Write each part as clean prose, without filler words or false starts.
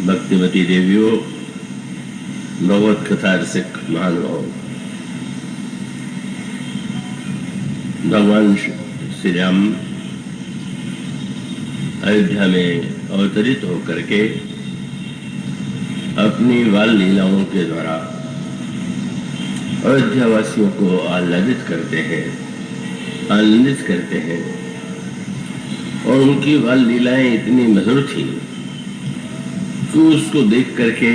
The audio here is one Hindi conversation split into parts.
भक्तिवती देवियों, भगवत कथा रसिक महानुभाव, भगवान श्री राम अयोध्या में अवतरित होकर के अपनी बाल लीलाओं के द्वारा अयोध्या वासियों को आह्लादित करते हैं, आनंदित करते हैं। और उनकी बाल लीलाएं इतनी मधुर थी कि उसको देख करके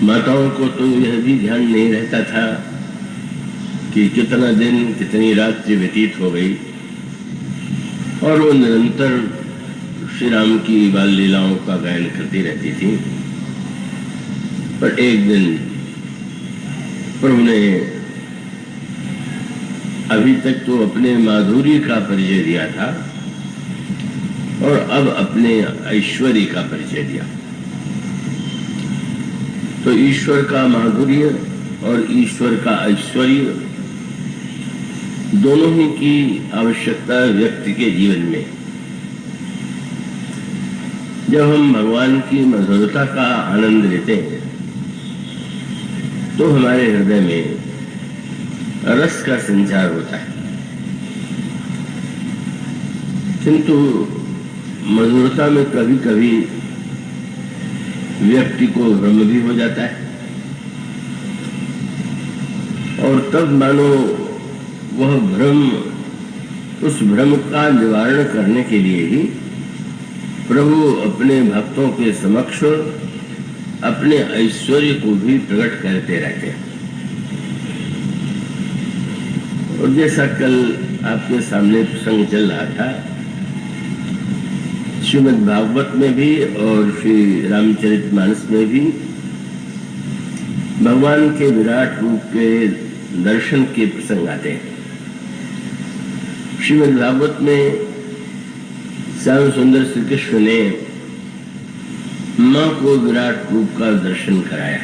माताओं को तो यह भी ध्यान नहीं रहता था कि कितना दिन कितनी रात्रि व्यतीत हो गई, और वो निरंतर श्री राम की बाल लीलाओं का गायन करती रहती थी। पर एक दिन प्रभु ने अभी तक तो अपने माधुर्य का परिचय दिया था और अब अपने ऐश्वर्य का परिचय दिया। तो ईश्वर का माधुर्य और ईश्वर का ऐश्वर्य दोनों ही की आवश्यकता व्यक्ति के जीवन में। जब हम भगवान की मधुरता का आनंद लेते हैं तो हमारे हृदय में रस का संचार होता है, किंतु मधुरता में कभी कभी व्यक्ति को भ्रम भी हो जाता है, और तब मानो वह भ्रम, उस भ्रम का निवारण करने के लिए ही प्रभु अपने भक्तों के समक्ष अपने ऐश्वर्य को भी प्रकट करते रहते हैं। और जैसा कल आपके सामने प्रसंग चल रहा था, श्रीमद् भागवत में भी और श्री रामचरितमानस में भी भगवान के विराट रूप के दर्शन के प्रसंग आते हैं। श्रीमद् भागवत में श्याम सुंदर श्री कृष्ण ने मां को विराट रूप का दर्शन कराया,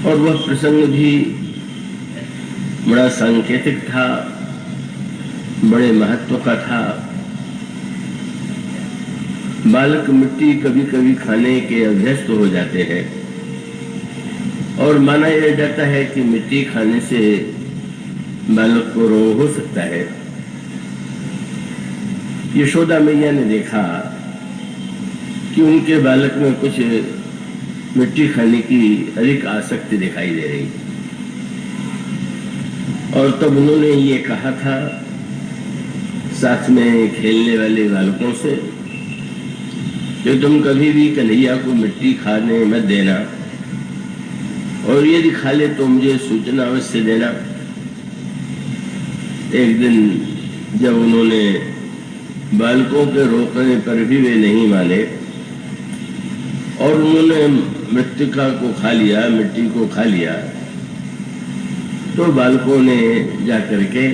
और वह प्रसंग भी बड़ा सांकेतिक था, बड़े महत्व का था। बालक मिट्टी कभी कभी खाने के अभ्यस्त हो जाते हैं, और माना यह जाता है कि मिट्टी खाने से बालक को रोग हो सकता है। यशोदा मैया ने देखा कि उनके बालक में कुछ मिट्टी खाने की अधिक आसक्ति दिखाई दे रही, और तब उन्होंने ये कहा था साथ में खेलने वाले बालकों से कि तुम कभी भी कन्हैया को मिट्टी खाने मत देना, और यदि खा ले तो मुझे सूचना अवश्य देना। एक दिन जब उन्होंने बालकों के रोकने पर भी वे नहीं माने और उन्होंने मृत्तिका को खा लिया, मिट्टी को खा लिया, तो बालकों ने जाकर के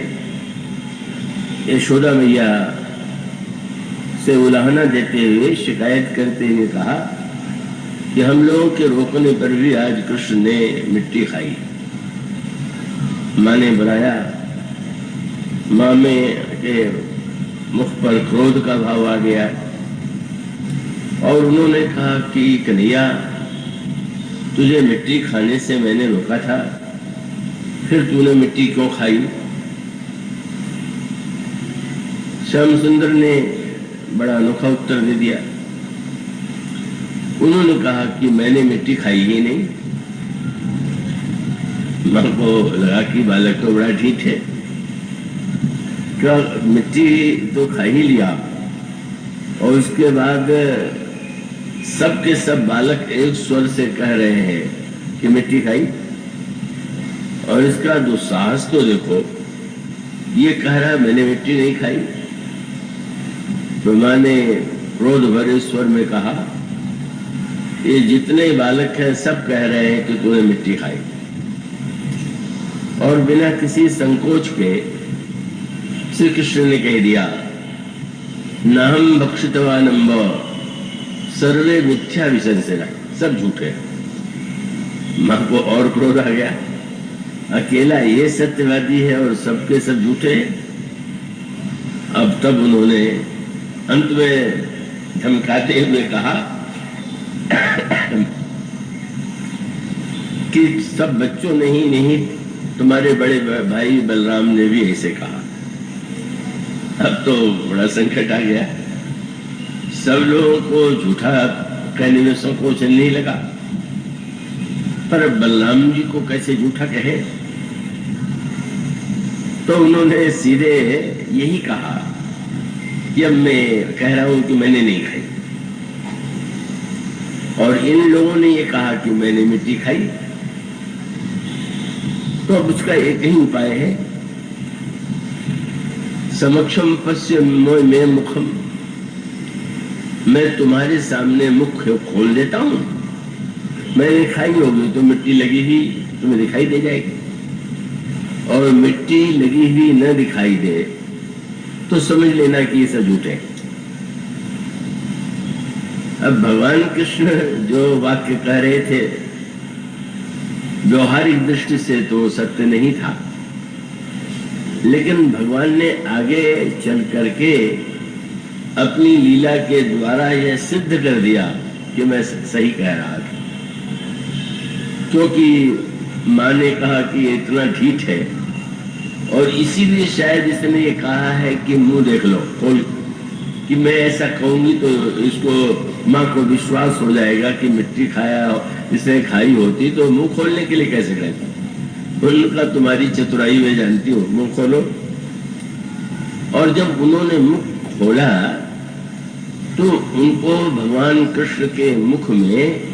यशोदा मैया से उलाहना देते हुए, शिकायत करते हुए कहा कि हम लोगों के रोकने पर भी आज कृष्ण ने मिट्टी खाई। माँ ने बुलाया, माँ में के मुख पर क्रोध का भाव आ गया, और उन्होंने कहा कि कन्हैया, तुझे मिट्टी खाने से मैंने रोका था, फिर तूने मिट्टी क्यों खाई? श्याम सुंदर ने बड़ा अनोखा उत्तर दे दिया। उन्होंने कहा कि मैंने मिट्टी खाई ही नहीं। मां को लगा कि बालक तो बड़ा ठीक है, क्या मिट्टी तो खा ही लिया, और उसके बाद सब के सब बालक एक स्वर से कह रहे हैं कि मिट्टी खाई। और इसका दुस्साहस तो देखो, ये कह रहा मैंने मिट्टी नहीं खाई। तो मां ने क्रोध भरे स्वर में कहा, ये जितने बालक हैं सब कह रहे हैं कि तूने मिट्टी खाई। और बिना किसी संकोच के श्री कृष्ण ने कह दिया, नाहम भक्षितवानम्ब सर्वे मिथ्या विसंशना, सब झूठे। मां को और क्रोध आ गया, अकेला ये सत्यवादी है और सबके सब झूठे हैं। अब तब उन्होंने अंत में धमकाते हुए कहा कि सब बच्चों ने ही नहीं, तुम्हारे बड़े भाई बलराम ने भी ऐसे कहा। अब तो बड़ा संकट आ गया, सब लोगों को झूठा कहने में संकोच नहीं लगा, पर बलराम जी को कैसे झूठा कहे। तो उन्होंने सीधे यही कहा कि अब मैं कह रहा हूं कि मैंने नहीं खाई, और इन लोगों ने ये कहा कि मैंने मिट्टी खाई। तो अब उसका एक ही उपाय है, समक्षम पश्य में मुखम, मैं तुम्हारे सामने मुख खोल देता हूं, मैंने खाई होगी तो मिट्टी लगी हुई तुम्हें दिखाई दे जाएगी, और मिट्टी लगी हुई न दिखाई दे तो समझ लेना कि ये सब झूठ है। अब भगवान कृष्ण जो वाक्य कह रहे थे व्यवहारिक दृष्टि से तो सत्य नहीं था, लेकिन भगवान ने आगे चल करके अपनी लीला के द्वारा यह सिद्ध कर दिया कि मैं सही कह रहा था। क्योंकि माँ ने कहा कि ये इतना ढीठ है, और इसीलिए शायद इसने ये कहा है कि मुंह देख लो खोल, कि मैं ऐसा कहूंगी तो इसको माँ को विश्वास हो जाएगा कि मिट्टी खाया इसने खाई होती तो मुंह खोलने के लिए कैसे कहता। उनका तुम्हारी चतुराई में जानती हूँ, मुंह खोलो। और जब उन्होंने मुख खोला तो उनको भगवान कृष्ण के मुख में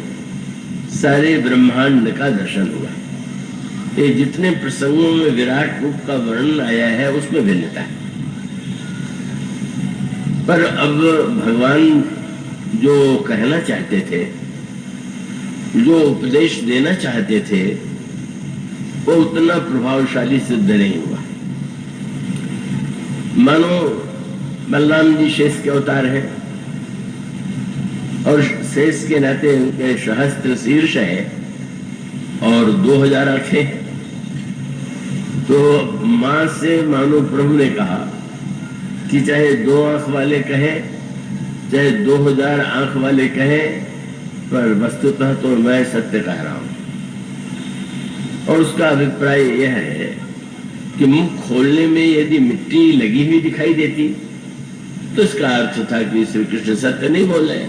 सारे ब्रह्मांड का दर्शन हुआ। ये जितने प्रसंगों में विराट रूप का वर्णन आया है उसमें भिन्नता है, पर अब भगवान जो कहना चाहते थे, जो उपदेश देना चाहते थे, वो उतना प्रभावशाली सिद्ध नहीं हुआ। मानो बलराम जी शेष के अवतार है, और शेष के नाते उनके सहस्त्र शीर्ष है और 2000 आंखें। तो मां से मानो प्रभु ने कहा कि चाहे 2 आंख वाले कहे, चाहे 2000 आंख वाले कहे, पर वस्तुतः तो मैं सत्य कह रहा हूं। और उसका अभिप्राय यह है कि मुंह खोलने में यदि मिट्टी लगी हुई दिखाई देती तो इसका अर्थ था कि श्री कृष्ण सत्य नहीं बोल रहे।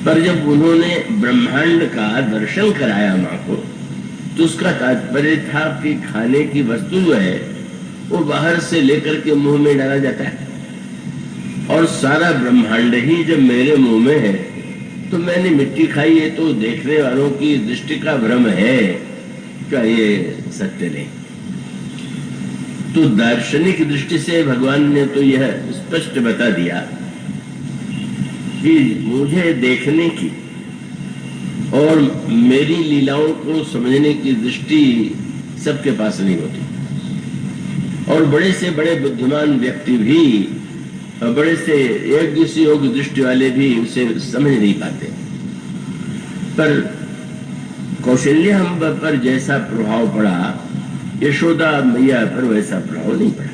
पर जब उन्होंने ब्रह्मांड का दर्शन कराया मां को, तो उसका तात्पर्य था कि खाने की वस्तु जो है वो बाहर से लेकर के मुंह में डाला जाता है, और सारा ब्रह्मांड ही जब मेरे मुंह में है तो मैंने मिट्टी खाई है, तो देखने वालों की दृष्टि का भ्रम है, क्या ये सत्य नहीं। तो दार्शनिक दृष्टि से भगवान ने तो यह स्पष्ट बता दिया कि मुझे देखने की और मेरी लीलाओं को समझने की दृष्टि सबके पास नहीं होती, और बड़े से बड़े बुद्धिमान व्यक्ति भी, बड़े से एक से योग दृष्टि वाले भी उसे समझ नहीं पाते। पर कौशल्या अम्बा पर जैसा प्रभाव पड़ा, यशोदा मैया पर वैसा प्रभाव नहीं पड़ा।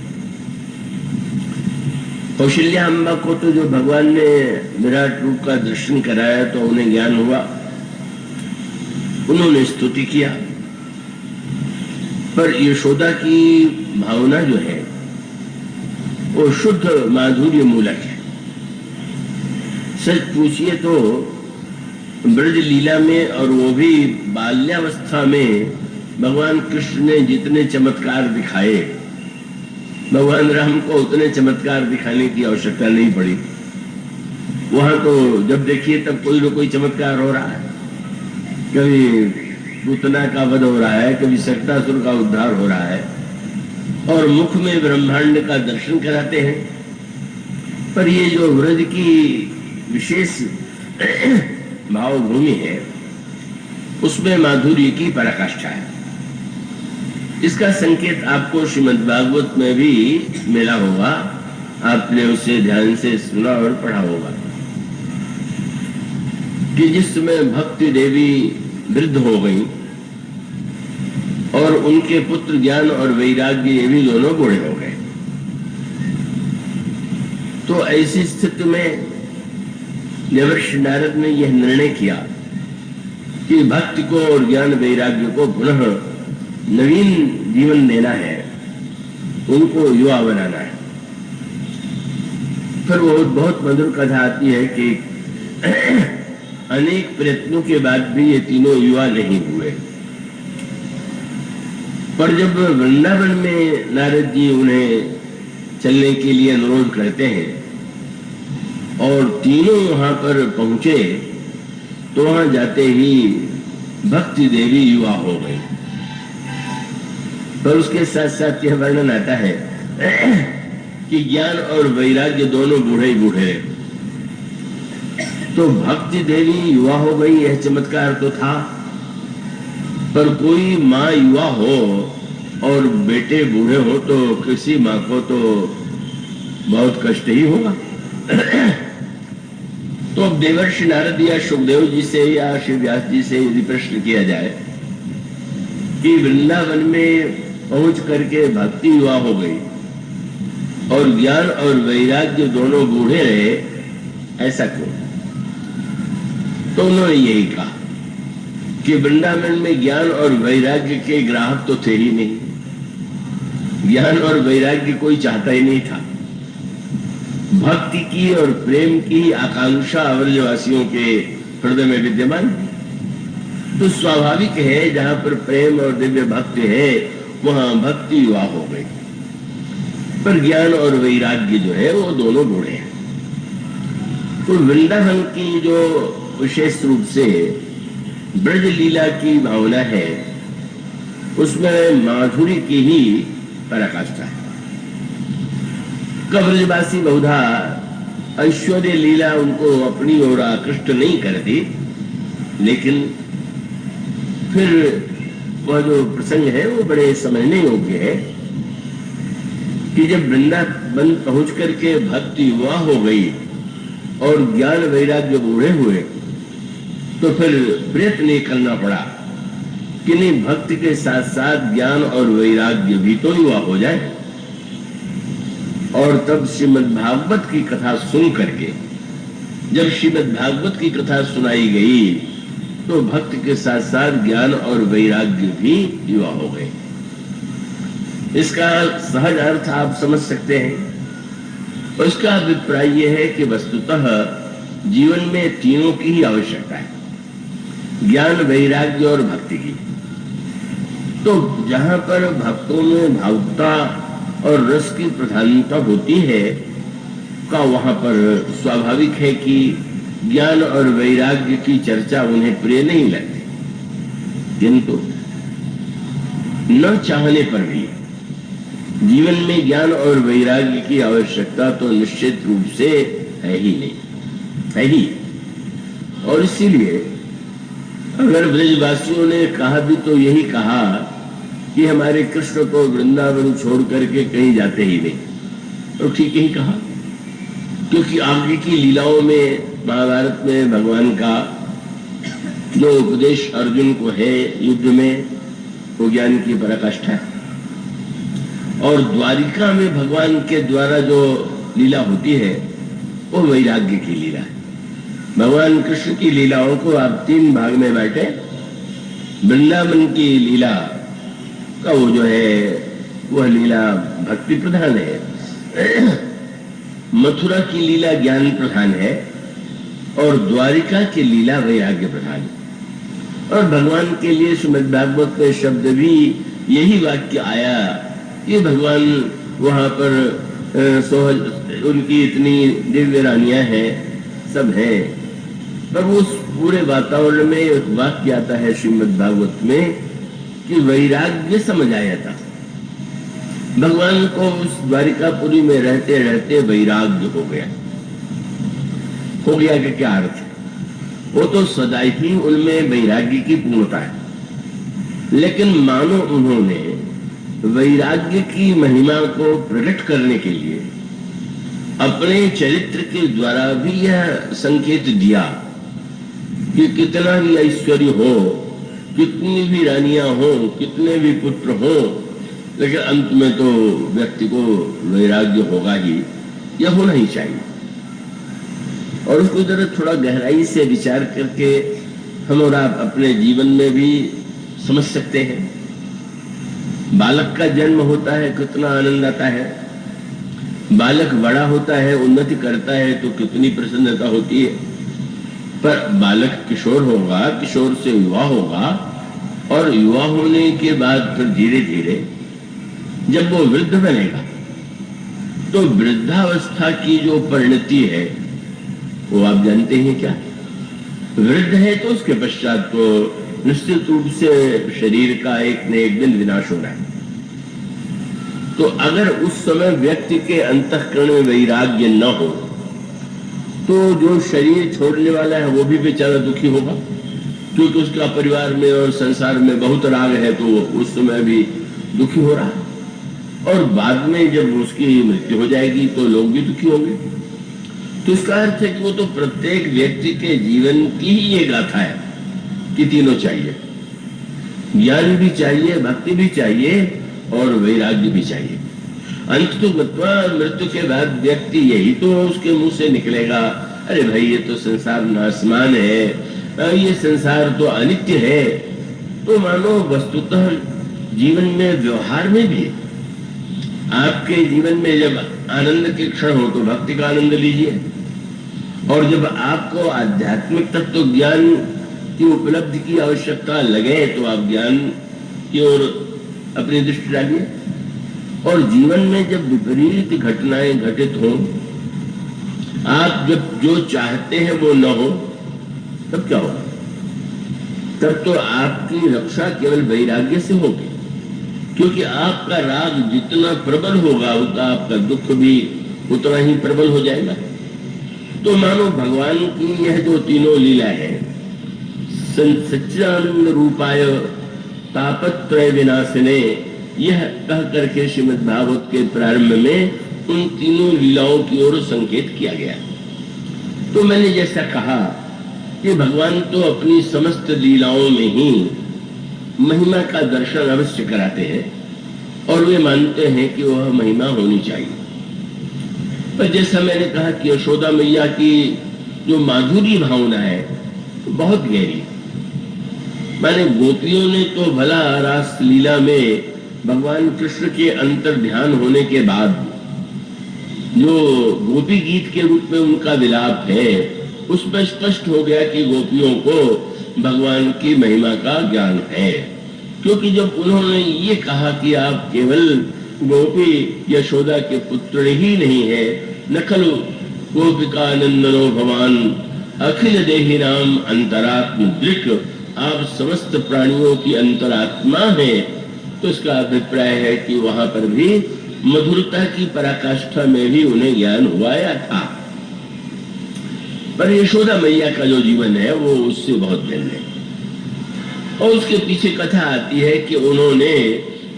कौशल्या अम्बा को तो जो भगवान ने विराट रूप का दर्शन कराया तो उन्हें ज्ञान हुआ, उन्होंने स्तुति किया, पर यशोदा की भावना जो है वो शुद्ध माधुर्य मूलक है। सच पूछिए तो ब्रज लीला में, और वो भी बाल्यावस्था में, भगवान कृष्ण ने जितने चमत्कार दिखाए, भगवान राम को उतने चमत्कार दिखाने की आवश्यकता नहीं पड़ी। वहां तो जब देखिए तब कोई न कोई चमत्कार हो रहा है, कभी पूतना का वध हो रहा है, कभी शक्तासुर का उद्धार हो रहा है, और मुख में ब्रह्मांड का दर्शन कराते हैं। पर ये जो व्रज की विशेष भावभूमि है उसमें माधुर्य की पराकाष्ठा है। इसका संकेत आपको श्रीमद् भागवत में भी मिला होगा, आपने उसे ध्यान से सुना और पढ़ा होगा कि जिस समय भक्ति देवी वृद्ध हो गई और उनके पुत्र ज्ञान और वैराग्य ये भी दोनों बूढ़े हो गए, तो ऐसी स्थिति में देवर्षि नारद ने यह निर्णय किया कि भक्ति को और ज्ञान वैराग्य को पुनः नवीन जीवन देना है, उनको युवा बनाना है। फिर वो बहुत मधुर कथा आती है कि अनेक प्रयत्नों के बाद भी ये तीनों युवा नहीं हुए। पर जब वृंदावन में नारद जी उन्हें चलने के लिए अनुरोध करते हैं और तीनों वहां पर पहुंचे, तो वहां जाते ही भक्ति देवी युवा हो गई। पर उसके साथ साथ यह वर्णन आता है कि ज्ञान और वैराग्य दोनों बूढ़े ही बूढ़े। तो भक्ति देवी युवा हो गई, यह चमत्कार तो था। पर कोई माँ युवा हो और बेटे बूढ़े हो तो किसी माँ को तो बहुत कष्ट ही होगा। तो अब देवर्षि नारद या सुखदेव जी से या श्री व्यास जी से यदि प्रश्न किया जाए कि वृंदावन में पहुंच करके भक्ति युवा हो गई और ज्ञान और वैराग्य दोनों बूढ़े रहे, ऐसा क्यों? तो उन्होंने यही कहा कि वृंदावन में ज्ञान और वैराग्य के ग्राहक तो थे ही नहीं, ज्ञान और वैराग्य कोई चाहता ही नहीं था। भक्ति की और प्रेम की आकांक्षा व्रजवासियों के हृदय में विद्यमान थी। तो स्वाभाविक है जहां पर प्रेम और दिव्य भक्ति है वहां भक्ति युवा हो गई। पर ज्ञान और वैराग्य जो है वो दोनों बूढ़े हैं। तो वृंदावन की जो विशेष रूप से ब्रज लीला की भावना है उसमें माधुरी की ही पराकाष्ठा है। ब्रजवासी बहुधा ऐश्वर्य लीला उनको अपनी ओर आकृष्ट नहीं करती, लेकिन फिर वह जो प्रसंग है वो बड़े समझने योग्य है कि जब वृंदावन पहुंच करके भक्ति युवा हो गई और ज्ञान वैराग्य बूढ़े हुए, तो फिर प्रयत्न ये करना पड़ा कि नहीं, भक्ति के साथ साथ ज्ञान और वैराग्य भी तो युवा हो जाए। और तब श्रीमद् भागवत की कथा सुन करके, जब श्रीमद् भागवत की कथा सुनाई गई, तो भक्ति के साथ साथ ज्ञान और वैराग्य भी युवा हो गए। इसका सहज अर्थ आप समझ सकते हैं। उसका अभिप्राय यह है कि वस्तुतः जीवन में तीनों की ही आवश्यकता है, ज्ञान वैराग्य और भक्ति की। तो जहां पर भक्तों में भावुकता और रस की प्रधानता होती है का वहां पर स्वाभाविक है कि ज्ञान और वैराग्य की चर्चा उन्हें प्रिय नहीं लगती। किंतु न चाहने पर भी जीवन में ज्ञान और वैराग्य की आवश्यकता तो निश्चित रूप से है ही नहीं, है ही। और इसीलिए अगर ब्रजवासियों ने कहा भी तो यही कहा कि हमारे कृष्ण को वृंदावन छोड़ करके कहीं जाते ही नहीं, तो ठीक ही कहा। क्योंकि आगे की लीलाओं में, महाभारत में भगवान का जो उपदेश अर्जुन को है युद्ध में, वो ज्ञान की पराकाष्ठा है। और द्वारिका में भगवान के द्वारा जो लीला होती है वो वैराग्य की लीला है। भगवान कृष्ण की लीलाओं को आप 3 भाग में बांटे। वृंदावन की लीला का वो जो है वह लीला भक्ति प्रधान है, मथुरा की लीला ज्ञान प्रधान है और द्वारिका की लीला वैराग्य प्रधान है। और भगवान के लिए श्रीमद् भागवत में शब्द भी यही वाक्य आया कि भगवान वहां पर उनकी इतनी दिव्य रानियां हैं, सब है। पर उस पूरे वातावरण में एक वाक्य आता है श्रीमद् भागवत में कि वैराग्य समझ आया था। भगवान को उस द्वारिकापुरी में रहते रहते वैराग्य हो गया। हो गया कि क्या अर्थ है? वो तो सदा ही उनमें वैराग्य की पूर्णता है, लेकिन मानो उन्होंने वैराग्य की महिमा को प्रकट करने के लिए अपने चरित्र के द्वारा भी यह संकेत दिया कि कितना भी ऐश्वर्य हो, कितनी भी रानियां हो, कितने भी पुत्र हो, लेकिन अंत में तो व्यक्ति को वैराग्य होगा ही, यह होना ही चाहिए। और उसको जरा थोड़ा गहराई से विचार करके हम और आप अपने जीवन में भी समझ सकते हैं। बालक का जन्म होता है, कितना आनंद आता है। बालक बड़ा होता है, उन्नति करता है तो कितनी प्रसन्नता होती है। पर बालक किशोर होगा, किशोर से युवा होगा, और युवा होने के बाद फिर धीरे धीरे जब वो वृद्ध बनेगा तो वृद्धावस्था की जो परिणति है वो आप जानते हैं क्या? वृद्ध है तो उसके पश्चात तो निश्चित रूप से शरीर का एक न एक दिन विनाश होना है। तो अगर उस समय व्यक्ति के अंतःकरण में वैराग्य न हो तो जो शरीर छोड़ने वाला है वो भी बेचारा दुखी होगा, क्योंकि उसका परिवार में और संसार में बहुत राग है, तो उस समय भी दुखी हो रहा है। और बाद में जब उसकी मृत्यु हो जाएगी तो लोग भी दुखी होंगे। तो इसका अर्थ है कि वो तो प्रत्येक व्यक्ति के जीवन की ही ये गाथा है कि तीनों चाहिए, ज्ञान भी चाहिए, भक्ति भी चाहिए और वैराग्य भी चाहिए। अंत तो मृत्यु के बाद व्यक्ति यही तो उसके मुंह से निकलेगा, अरे भाई ये तो संसार नासमान है, ये संसार तो अनित्य है। तो मानो वस्तुतः जीवन में, व्यवहार में भी आपके जीवन में जब आनंद के क्षण हो तो भक्ति का आनंद लीजिए, और जब आपको आध्यात्मिक तत्व ज्ञान की उपलब्धि की आवश्यकता लगे तो आप ज्ञान की ओर अपनी दृष्टि डालिए। और जीवन में जब विपरीत घटनाएं घटित हो, आप जब जो चाहते हैं वो न हो, तब क्या होगा? तब तो आपकी रक्षा केवल वैराग्य से होगी, क्योंकि आपका राग जितना प्रबल होगा उतना आपका दुख भी उतना ही प्रबल हो जाएगा। तो मानो भगवान की यह जो तीनों लीला है, सच्चिदानंद रूपाय तापत्रय विनाशिने, यह कह करके श्रीमद् भागवत के प्रारंभ में उन तीनों लीलाओं की ओर संकेत किया गया। तो मैंने जैसा कहा कि भगवान तो अपनी समस्त लीलाओं में ही महिमा का दर्शन अवश्य कराते हैं और वे मानते हैं कि वह महिमा होनी चाहिए। पर जैसा मैंने कहा कि यशोदा मैया की जो माधुरी भावना है बहुत गहरी। माने गोपियों ने तो भला रास लीला में भगवान कृष्ण के अंतर ध्यान होने के बाद जो गोपी गीत के रूप में उनका विलाप है, उसमें स्पष्ट हो गया कि गोपियों को भगवान की महिमा का ज्ञान है। क्योंकि जब उन्होंने ये कहा कि आप केवल गोपी यशोदा के पुत्र ही नहीं है, नखलु गोपिका नंदनो भवान अखिल देहि नाम अंतरात्म दृक, आप समस्त प्राणियों की अंतरात्मा है। तो इसका अभिप्राय है कि वहां पर भी मधुरता की पराकाष्ठा में भी उन्हें ज्ञान हुआ था। पर यशोदा मैया का जो जीवन है वो उससे बहुत भिन्न है। और उसके पीछे कथा आती है कि उन्होंने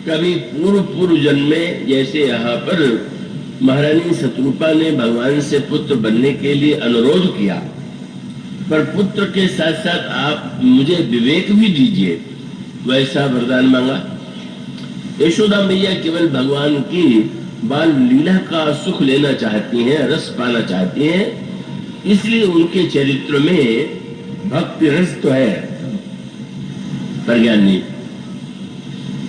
कभी पूर्व जन्म में, जैसे यहाँ पर महारानी शत्रुपा ने भगवान से पुत्र बनने के लिए अनुरोध किया, पर पुत्र के साथ साथ आप मुझे विवेक भी दीजिए, वैसा वरदान मांगा। यशोदा मैया केवल भगवान की बाल लीला का सुख लेना चाहती हैं, रस पाना चाहती हैं, इसलिए उनके चरित्र में भक्ति रस तो है पर ज्ञान नहीं।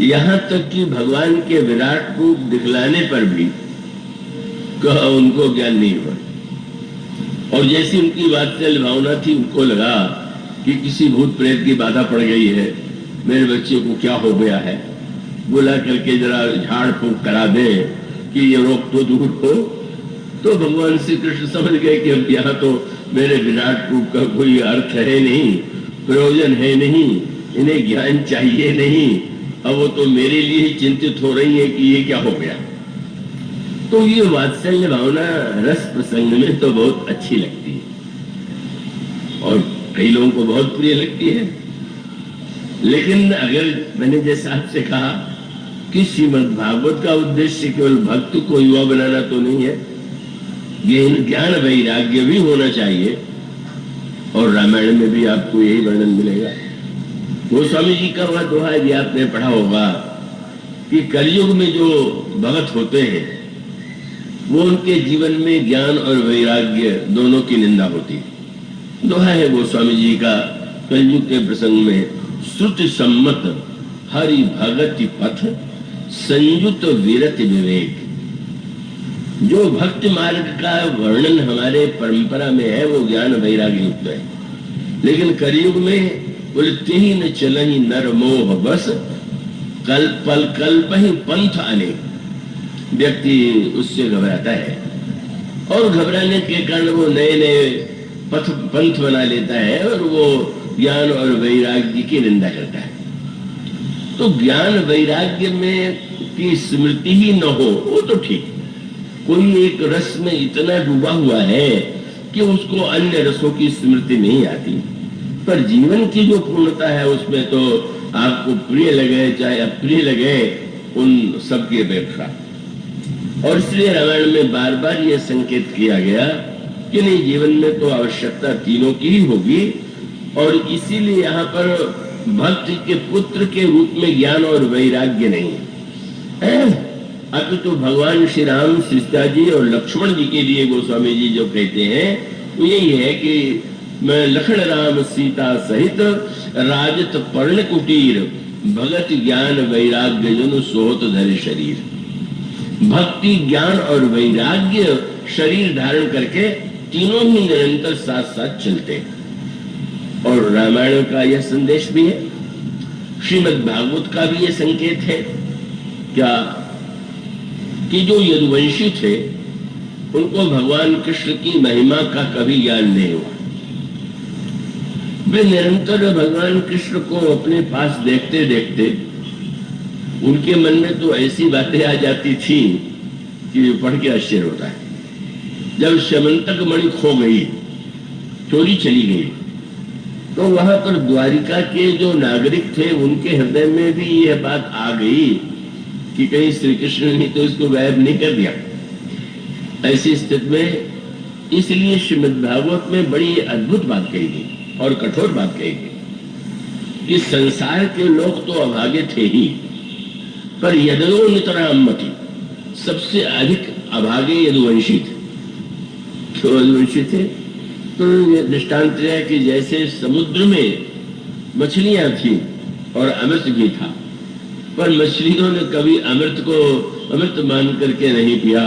यहां तक कि भगवान के विराट रूप दिखलाने पर भी उनको ज्ञान नहीं हुआ। और जैसी उनकी वात्सल्य भावना थी, उनको लगा कि किसी भूत प्रेत की बाधा पड़ गई है, मेरे बच्चे को क्या हो गया है, बुला करके जरा झाड़ फूंक करा दे कि ये रोग तो दूर हो। तो भगवान श्री कृष्ण समझ गए कि अब यहाँ तो मेरे विराट रूप का कोई अर्थ है नहीं, प्रयोजन है नहीं, इन्हें ज्ञान चाहिए नहीं, अब वो तो मेरे लिए ही चिंतित हो रही है कि ये क्या हो गया। तो ये वात्सल्य भावना रस प्रसंग में तो बहुत अच्छी लगती है और कई लोगों को बहुत प्रिय लगती है। लेकिन अगर मैंने जैसा आपसे कहा कि श्रीमद् भागवत का उद्देश्य केवल भक्त को युवा बनाना तो नहीं है, ज्ञान वैराग्य भी होना चाहिए। और रामायण में भी आपको यही वर्णन मिलेगा। गोस्वामी जी का वह दोहा भी आपने पढ़ा होगा कि कलयुग में जो भगत होते हैं वो उनके जीवन में ज्ञान और वैराग्य दोनों की निंदा होती है। दोहा है गोस्वामी जी का कलयुग के प्रसंग में, श्रुति सम्मत हरि भगति पथ संयुत विरत विवेक। जो भक्ति मार्ग का वर्णन हमारे परंपरा में है वो ज्ञान वैराग्य युक्त है, लेकिन कलयुग में बोलते ही न चलहि नर मोह बस कल्प ही पंथ अनेक। व्यक्ति उससे घबराता है और घबराने के कारण वो नए नए पंथ बना लेता है और वो ज्ञान और वैराग्य की निंदा करता है। तो ज्ञान वैराग्य में की स्मृति ही न हो वो तो ठीक, कोई एक रस में इतना डूबा हुआ है कि उसको अन्य रसों की स्मृति नहीं आती, पर जीवन की जो पूर्णता है उसमें तो आपको प्रिय लगे चाहे अप्रिय लगे उन सब की अपेक्षा। और इसलिए रामायण में बार बार यह संकेत किया गया कि नहीं, जीवन में तो आवश्यकता तीनों की ही होगी, और इसीलिए यहाँ पर भक्ति के पुत्र के रूप में ज्ञान और वैराग्य नहीं है। अब तो भगवान श्री राम, सीता जी और लक्ष्मण जी के लिए गोस्वामी जी जो कहते हैं वो यही है कि मैं लखन राम सीता सहित राजत पर्ण कुटीर भगत ज्ञान वैराग्य जन सोहत धरे शरीर। भक्ति, ज्ञान और वैराग्य शरीर धारण करके तीनों ही निरंतर साथ साथ चलते हैं। और रामायण का यह संदेश भी है, श्रीमद् भागवत का भी यह संकेत है क्या कि जो यदुवंशी थे उनको भगवान कृष्ण की महिमा का कभी ज्ञान नहीं हुआ। वे निरंतर भगवान कृष्ण को अपने पास देखते देखते उनके मन में तो ऐसी बातें आ जाती थी कि पढ़ के आश्चर्य होता है। जब श्यमंतक मणि खो गई, चोरी चली गई, तो वहां पर द्वारिका के जो नागरिक थे उनके हृदय में भी यह बात आ गई कि कहीं श्री कृष्ण ने तो इसको गायब नहीं कर दिया। ऐसी स्थिति में इसलिए श्रीमद् भागवत में बड़ी अद्भुत बात कही गई और कठोर बात कही गई कि संसार के लोग तो अभागे थे ही, पर यदो नितरामति सबसे अधिक अभागे यदुवंशी थे। क्यों यदुवंशी थे? तो ये दृष्टांत है कि जैसे समुद्र में मछलियां थी और अमृत भी था, पर मछलियों ने कभी अमृत को अमृत मान करके नहीं पिया,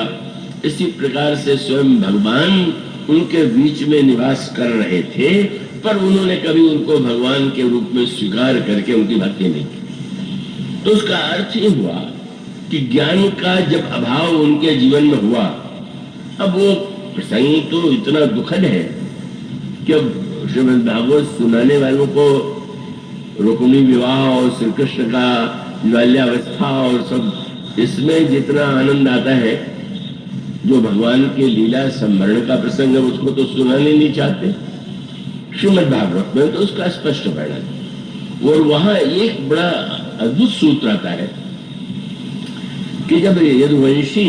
इसी प्रकार से स्वयं भगवान उनके बीच में निवास कर रहे थे, पर उन्होंने कभी उनको भगवान के रूप में स्वीकार करके उनकी भक्ति नहीं की। तो उसका अर्थ ये हुआ कि ज्ञान का जब अभाव उनके जीवन में हुआ, अब वो प्रसंग तो इतना दुखद है कि अब श्रीमद् भागवत सुनाने वालों को रुक्मिणी विवाह और श्री कृष्ण का बाल्यावस्था और सब इसमें जितना आनंद आता है, जो भगवान के लीला संवरण का प्रसंग है उसको तो सुनाने नहीं चाहते। श्रीमद् भागवत में तो उसका स्पष्ट वर्णन, और वहां एक बड़ा अद्भुत सूत्र आता है कि जब यदुवंशी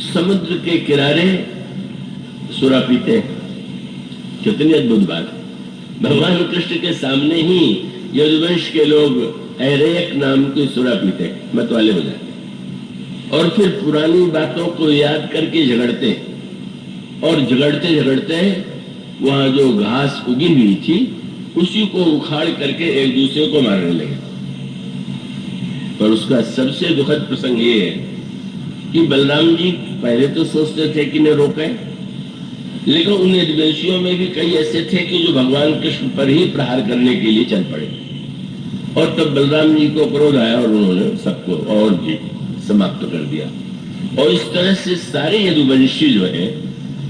समुद्र के किनारे सुरा पीते, कितनी अद्भुत बात। भगवान कृष्ण के सामने ही यदुवंश के लोग ऐरेक नाम की सुरा पीते, मत वाले हो जाते, और फिर पुरानी बातों को याद करके झगड़ते, और झगड़ते झगड़ते वहां जो घास उगी हुई थी उसी को उखाड़ करके एक दूसरे को मारने लगे। पर उसका सबसे दुखद प्रसंग ये है कि बलराम जी पहले तो सोचते थे कि न रोके, लेकिन उन यदुवंशियों में भी कई ऐसे थे कि जो भगवान कृष्ण पर ही प्रहार करने के लिए चल पड़े, और तब बलराम जी को क्रोध आया और उन्होंने सबको और भी समाप्त कर दिया। और इस तरह से सारे यदुवंशी जो है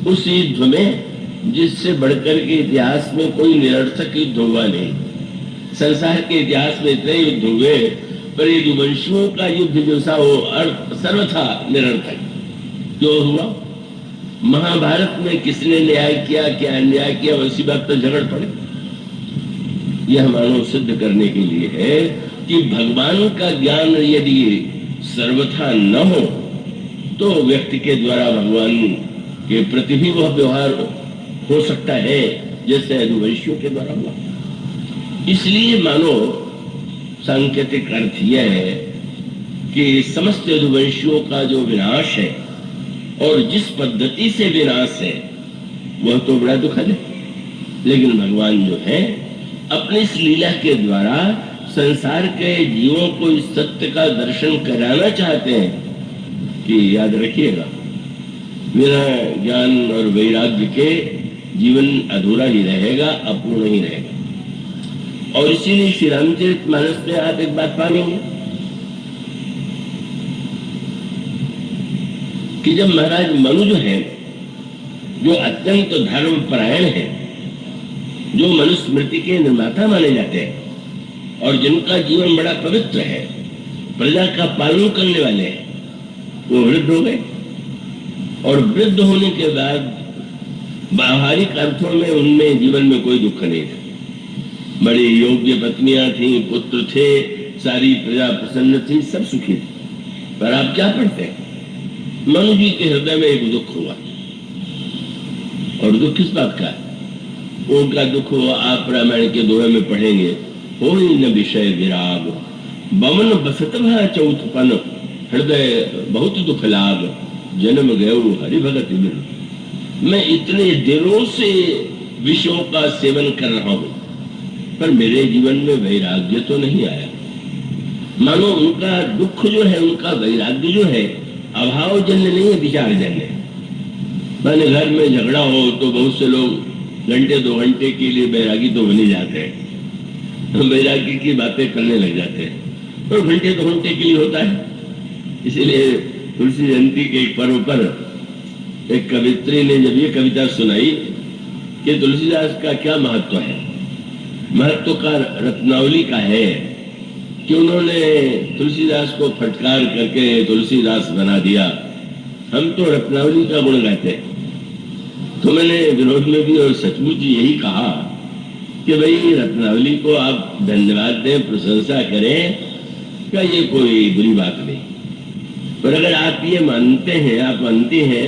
उस युद्ध में, जिससे बढ़कर के इतिहास में कोई निरर्थक युद्ध हुआ नहीं। संसार के इतिहास में इतने युद्ध हुए, पर यदुवंशियों का युद्ध जो था वो सर्वथा निरर्थक क्यों हुआ? महाभारत में किसने न्याय किया, क्या अन्याय किया, वैसी बात पर झगड़ पड़े। यह मानव सिद्ध करने के लिए है कि भगवान का ज्ञान यदि सर्वथा न हो तो व्यक्ति के द्वारा भगवान के प्रति भी वह व्यवहार हो सकता है जैसे यदुवंशियों के द्वारा हुआ। इसलिए मानो सांकेतिक अर्थ यह है कि समस्त यदुवंशियों का जो विनाश है और जिस पद्धति से विनाश है वह तो बड़ा दुखद है। लेकिन भगवान जो है अपनी इस लीला के द्वारा संसार के जीवों को इस सत्य का दर्शन कराना चाहते हैं कि याद रखिएगा, बिना ज्ञान और वैराग्य के जीवन अधूरा ही रहेगा, अपूर्ण ही रहेगा। और इसीलिए श्री रामचरितमानस में आप एक बात पाएंगे कि जब महाराज मनु जो है, जो अत्यंत धर्म परायण है, जो मनुस्मृति के निर्माता माने जाते हैं और जिनका जीवन बड़ा पवित्र है, प्रजा का पालन करने वाले हैं, वो वृद्ध हो गए। और वृद्ध होने के बाद व्यावहारिक अर्थों में उनमें जीवन में कोई दुख नहीं था। बड़ी योग्य पत्नियां थी, पुत्र थे, सारी प्रजा प्रसन्न थी, सब सुखी थी। पर आप क्या पढ़ते हैं, मनु जी के हृदय में एक दुख हुआ। और दुख किस बात का? उनका दुख हुआ, आप रामायण के दोहे में पढ़ेंगे, हो न विषय विराग बमन बसत भा चौथपन हृदय बहुत दुख लाग जन्म गयो हरि भगत बिन। मैं इतने दिनों से विषयों का सेवन कर रहा हूं, पर मेरे जीवन में वैराग्य तो नहीं आया। मानो उनका दुख जो है, उनका वैराग्य जो है, अभाव जन्य नहीं है, विचार जन्य। माने घर में झगड़ा हो तो बहुत से लोग घंटे 2 घंटे के लिए बैरागी तो बने जाते हैं, बैरागी की बातें करने लग जाते हैं, तो घंटे 2 घंटे के लिए होता है। इसीलिए तुलसी जयंती के एक पर्व पर एक कवित्री ने जब ये कविता सुनाई कि तुलसीदास का क्या महत्व है, महत्व का रत्नावली का है कि उन्होंने तुलसीदास को फटकार करके तुलसीदास बना दिया। हम तो रत्नावली का गुण गाते हैं। तो मैंने विरोध में भी और सचमुच यही कहा कि भाई रत्नावली को आप धन्यवाद दें, प्रशंसा करें, क्या ये कोई बुरी बात नहीं। पर अगर आप ये मानते हैं, आप मानती हैं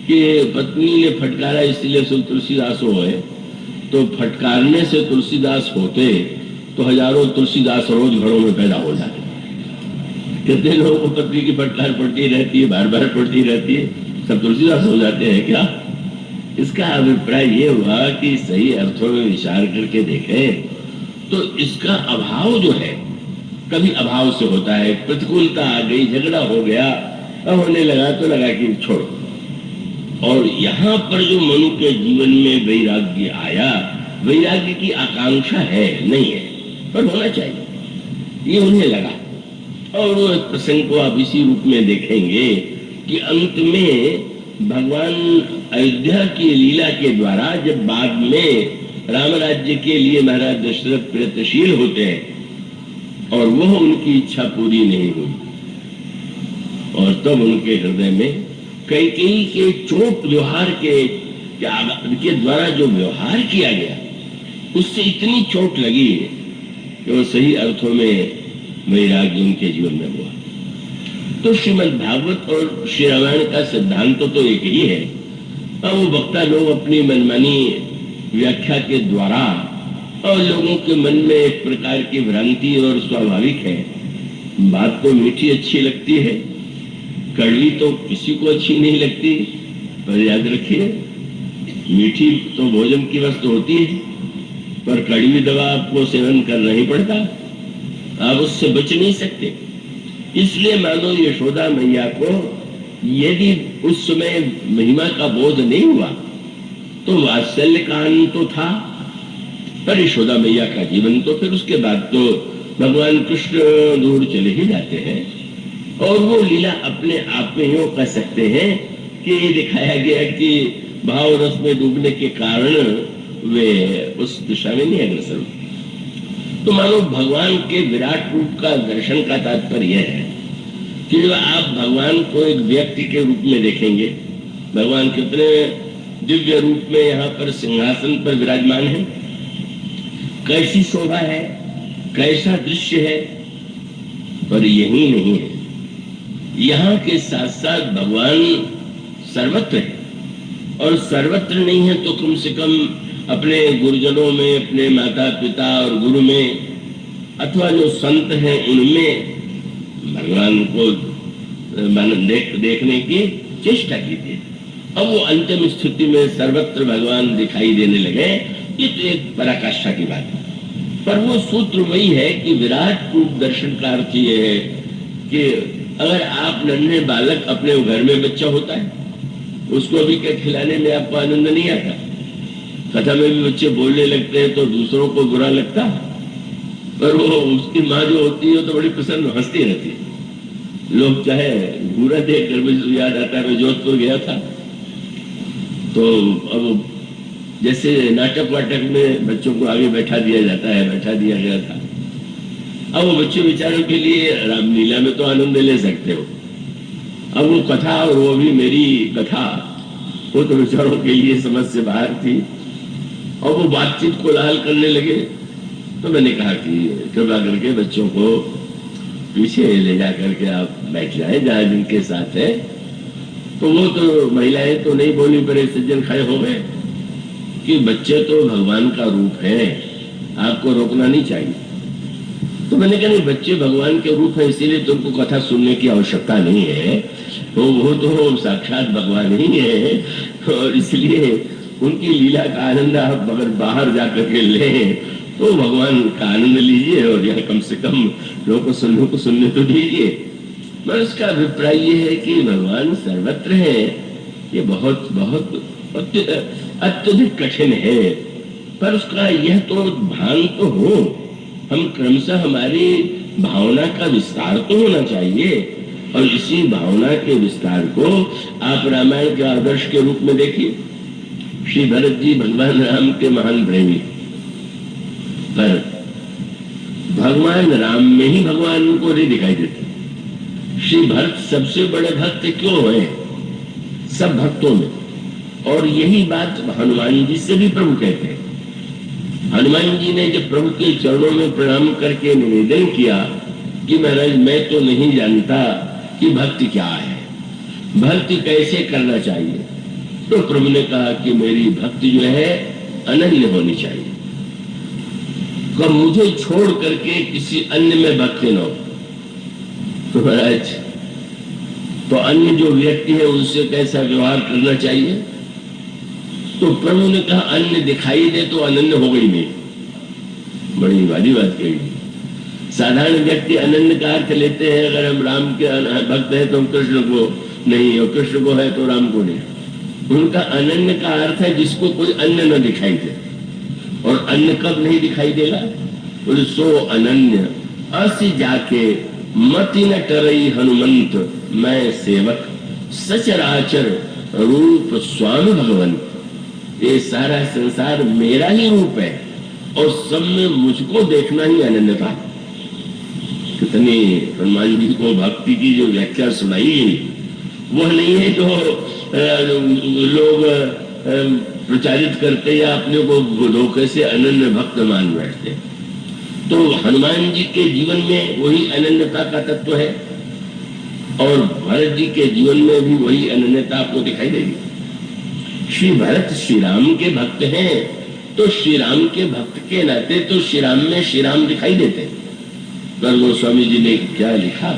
कि पत्नी ने फटकारा इसलिए तुलसीदास हुए, तो फटकारने से तुलसीदास होते तो हजारों तुलसीदास रोज घरों में पैदा हो जाते। कितने लोगों को पत्नी की फटकार पड़ती रहती है, बार बार पड़ती रहती है, सब तुलसीदास हो जाते हैं क्या? इसका अभिप्राय ये हुआ कि सही अर्थों में विचार करके देखें तो इसका अभाव जो है, कभी अभाव से होता है, प्रतिकूलता आ गई, झगड़ा हो गया, अब होने लगा तो लगा कि छोड़ो। और यहाँ पर जो मनु के जीवन में वैराग्य आया, वैराग्य की आकांक्षा है नहीं है, पर होना चाहिए, ये उन्हें लगा। और वो प्रसंग को आप इसी रूप में देखेंगे कि अंत में भगवान अयोध्या की लीला के द्वारा जब बाद में राम राज्य के लिए महाराज दशरथ प्रयत्नशील होते हैं और वह उनकी इच्छा पूरी नहीं हुई, और तब उनके हृदय में कैकेयी के चोट व्यवहार के द्वारा जो व्यवहार किया गया, उससे इतनी चोट लगी कि वो सही अर्थों में वैराग्य उनके जीवन में हुआ। तो श्रीमद् भागवत और श्री रामायण का सिद्धांत तो एक ही है। अब वो वक्ता लोग अपनी मनमानी व्याख्या के द्वारा और लोगों के मन में एक प्रकार की भ्रांति, और स्वाभाविक है, बात तो मीठी अच्छी लगती है, कड़वी तो किसी को अच्छी नहीं लगती। पर याद रखिए, मीठी तो भोजन की वस्तु होती है, पर कड़वी दवा आपको सेवन करना ही पड़ता, आप उससे बच नहीं सकते। इसलिए मानो यशोदा मैया को यदि उस समय महिमा का बोध नहीं हुआ तो वात्सल्य का अंत तो था, पर यशोदा मैया का जीवन तो फिर उसके बाद तो भगवान कृष्ण दूर चले ही जाते हैं। और वो लीला अपने आप में यूं कह सकते हैं कि ये दिखाया गया कि भाव रस में डूबने के कारण वे उस दिशा में नहीं अग्रसर हुए। तो मानो भगवान के विराट रूप का दर्शन का तात्पर्य है कि जब आप भगवान को एक व्यक्ति के रूप में देखेंगे, भगवान कितने दिव्य रूप में यहाँ पर सिंहासन पर विराजमान है, कैसी शोभा है, कैसा दृश्य है। पर यही नहीं है, यहाँ के साथ साथ भगवान सर्वत्र है, और सर्वत्र नहीं है तो कम से कम अपने गुरुजनों में, अपने माता पिता और गुरु में, अथवा जो संत हैं उनमें भगवान को देखने की चेष्टा की थी। अब वो अंतिम स्थिति में सर्वत्र भगवान दिखाई देने लगे, ये तो एक पराकाष्ठा की बात है। पर वो सूत्र वही है कि विराट रूप दर्शन का अर्थ ये है कि अगर आप नन्हे बालक, अपने घर में बच्चा होता है, उसको अभी क्या खिलाने में आपको आनंद नहीं आता? कथा में भी बच्चे बोलने लगते हैं तो दूसरों को बुरा लगता, पर वो उसकी माँ जो होती है तो बड़ी प्रसन्न हंसती रहती है। लोग चाहे बुरा देख कर, मुझे याद आता है, मैं जोधपुर गया था तो अब जैसे नाटक वाटक में बच्चों को आगे बैठा दिया जाता है, बैठा दिया गया था। अब वो बच्चे बेचारों के लिए रामलीला में तो आनंद ले सकते हो, अब वो कथा और वो भी मेरी कथा, वो तो बेचारों के लिए समझ से बाहर थी। और वो बातचीत को लाल करने लगे तो मैंने कहा कि कृपा करके बच्चों को पीछे ले जा करके आप बैठ जाए जहां जिनके साथ है। तो वो तो महिलाएं तो नहीं बोली, पर एक सज्जन खड़े हो गए कि बच्चे तो भगवान का रूप है, आपको रोकना नहीं चाहिए। तो मैंने कहा नहीं, बच्चे भगवान के रूप है इसीलिए तुमको कथा सुनने की आवश्यकता नहीं है, तो वो तो साक्षात भगवान ही है, और इसलिए उनकी लीला का आनंद आप अगर बाहर जाकर के लें तो भगवान का आनंद लीजिए, और यहाँ कम से कम लोगों को सुनने तो दीजिए। पर उसका अभिप्राय ये है कि भगवान सर्वत्र है, ये बहुत बहुत अत्यधिक कठिन है, पर उसका यह तो भान तो हो, हम क्रमशः हमारी भावना का विस्तार तो होना चाहिए, और इसी भावना के विस्तार को आप रामायण के आदर्श के रूप में देखिए। श्री भरत जी भगवान राम के महान प्रेमी, पर भगवान राम में ही भगवान उनको नहीं दिखाई देते। श्री भरत सबसे बड़े भक्त क्यों हैं सब भक्तों में, और यही बात हनुमान जी से भी प्रभु कहते हैं। हनुमान जी ने जब प्रभु के चरणों में प्रणाम करके निवेदन किया कि महाराज मैं तो नहीं जानता कि भक्ति क्या है, भक्ति कैसे करना चाहिए, तो प्रभु ने कहा कि मेरी भक्ति जो है अनन्य होनी चाहिए, कब मुझे छोड़ करके किसी अन्य में भक्ति न हो। तो महाराज तो अन्य जो व्यक्ति है उनसे कैसा व्यवहार करना चाहिए? तो प्रभु ने कहा अन्य दिखाई दे तो अनन्य हो गई नहीं। बड़ी वाली बात कही। साधारण व्यक्ति अनन्य का अर्थ लेते हैं, अगर हम राम के भक्त हैं तो हम कृष्ण को नहीं, और कृष्ण को है तो राम को नहीं। उनका अनन्य का अर्थ है जिसको कोई अन्य न दिखाई दे, और अन्य कब नहीं दिखाई देगा? बोले सो अनन्य असी जाके मति न टरई हनुमंत, मैं सेवक सचराचर रूप स्वामी भगवंत। ये सारा संसार मेरा ही रूप है, और सब में मुझको देखना ही अनन्यता। कितनी हनुमान जी को भक्ति की जो व्याख्या सुनाई, वह नहीं है जो लोग प्रचारित करते या अपने को धोखे से अनन्य भक्त मान बैठते। तो हनुमान जी के जीवन में वही अनन्यता का तत्व है, और भरत जी के जीवन में भी वही अनन्यता आपको दिखाई देगी। श्री भरत श्री राम के भक्त हैं, तो श्री राम के भक्त के नाते तो श्री राम में श्री राम दिखाई देते हैं। पर गोस्वामी जी ने क्या लिखा,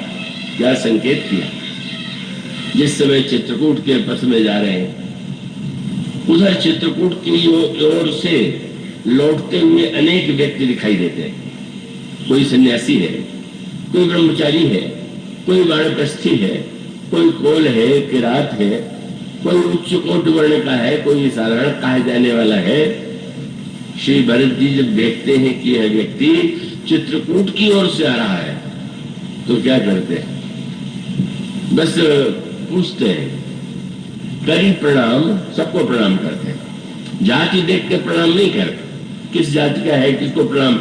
क्या संकेत किया? जिस समय चित्रकूट के पथ में जा रहे हैं, उधर चित्रकूट की ओर से लौटते हुए अनेक व्यक्ति दिखाई देते हैं। कोई सन्यासी है, कोई ब्रह्मचारी है, कोई वानप्रस्थी है, कोई कोल है, किरात है, कोई उच्च कोट वर्ण का है, कोई साधारण कहा जाने वाला है। श्री भरत जी जब देखते हैं कि यह व्यक्ति चित्रकूट की ओर से आ रहा है, तो क्या करते हैं? बस पूछते हैं, करी प्रणाम, सबको प्रणाम करते हैं। जाति देख के प्रणाम नहीं करते, किस जाति का है किसको प्रणाम,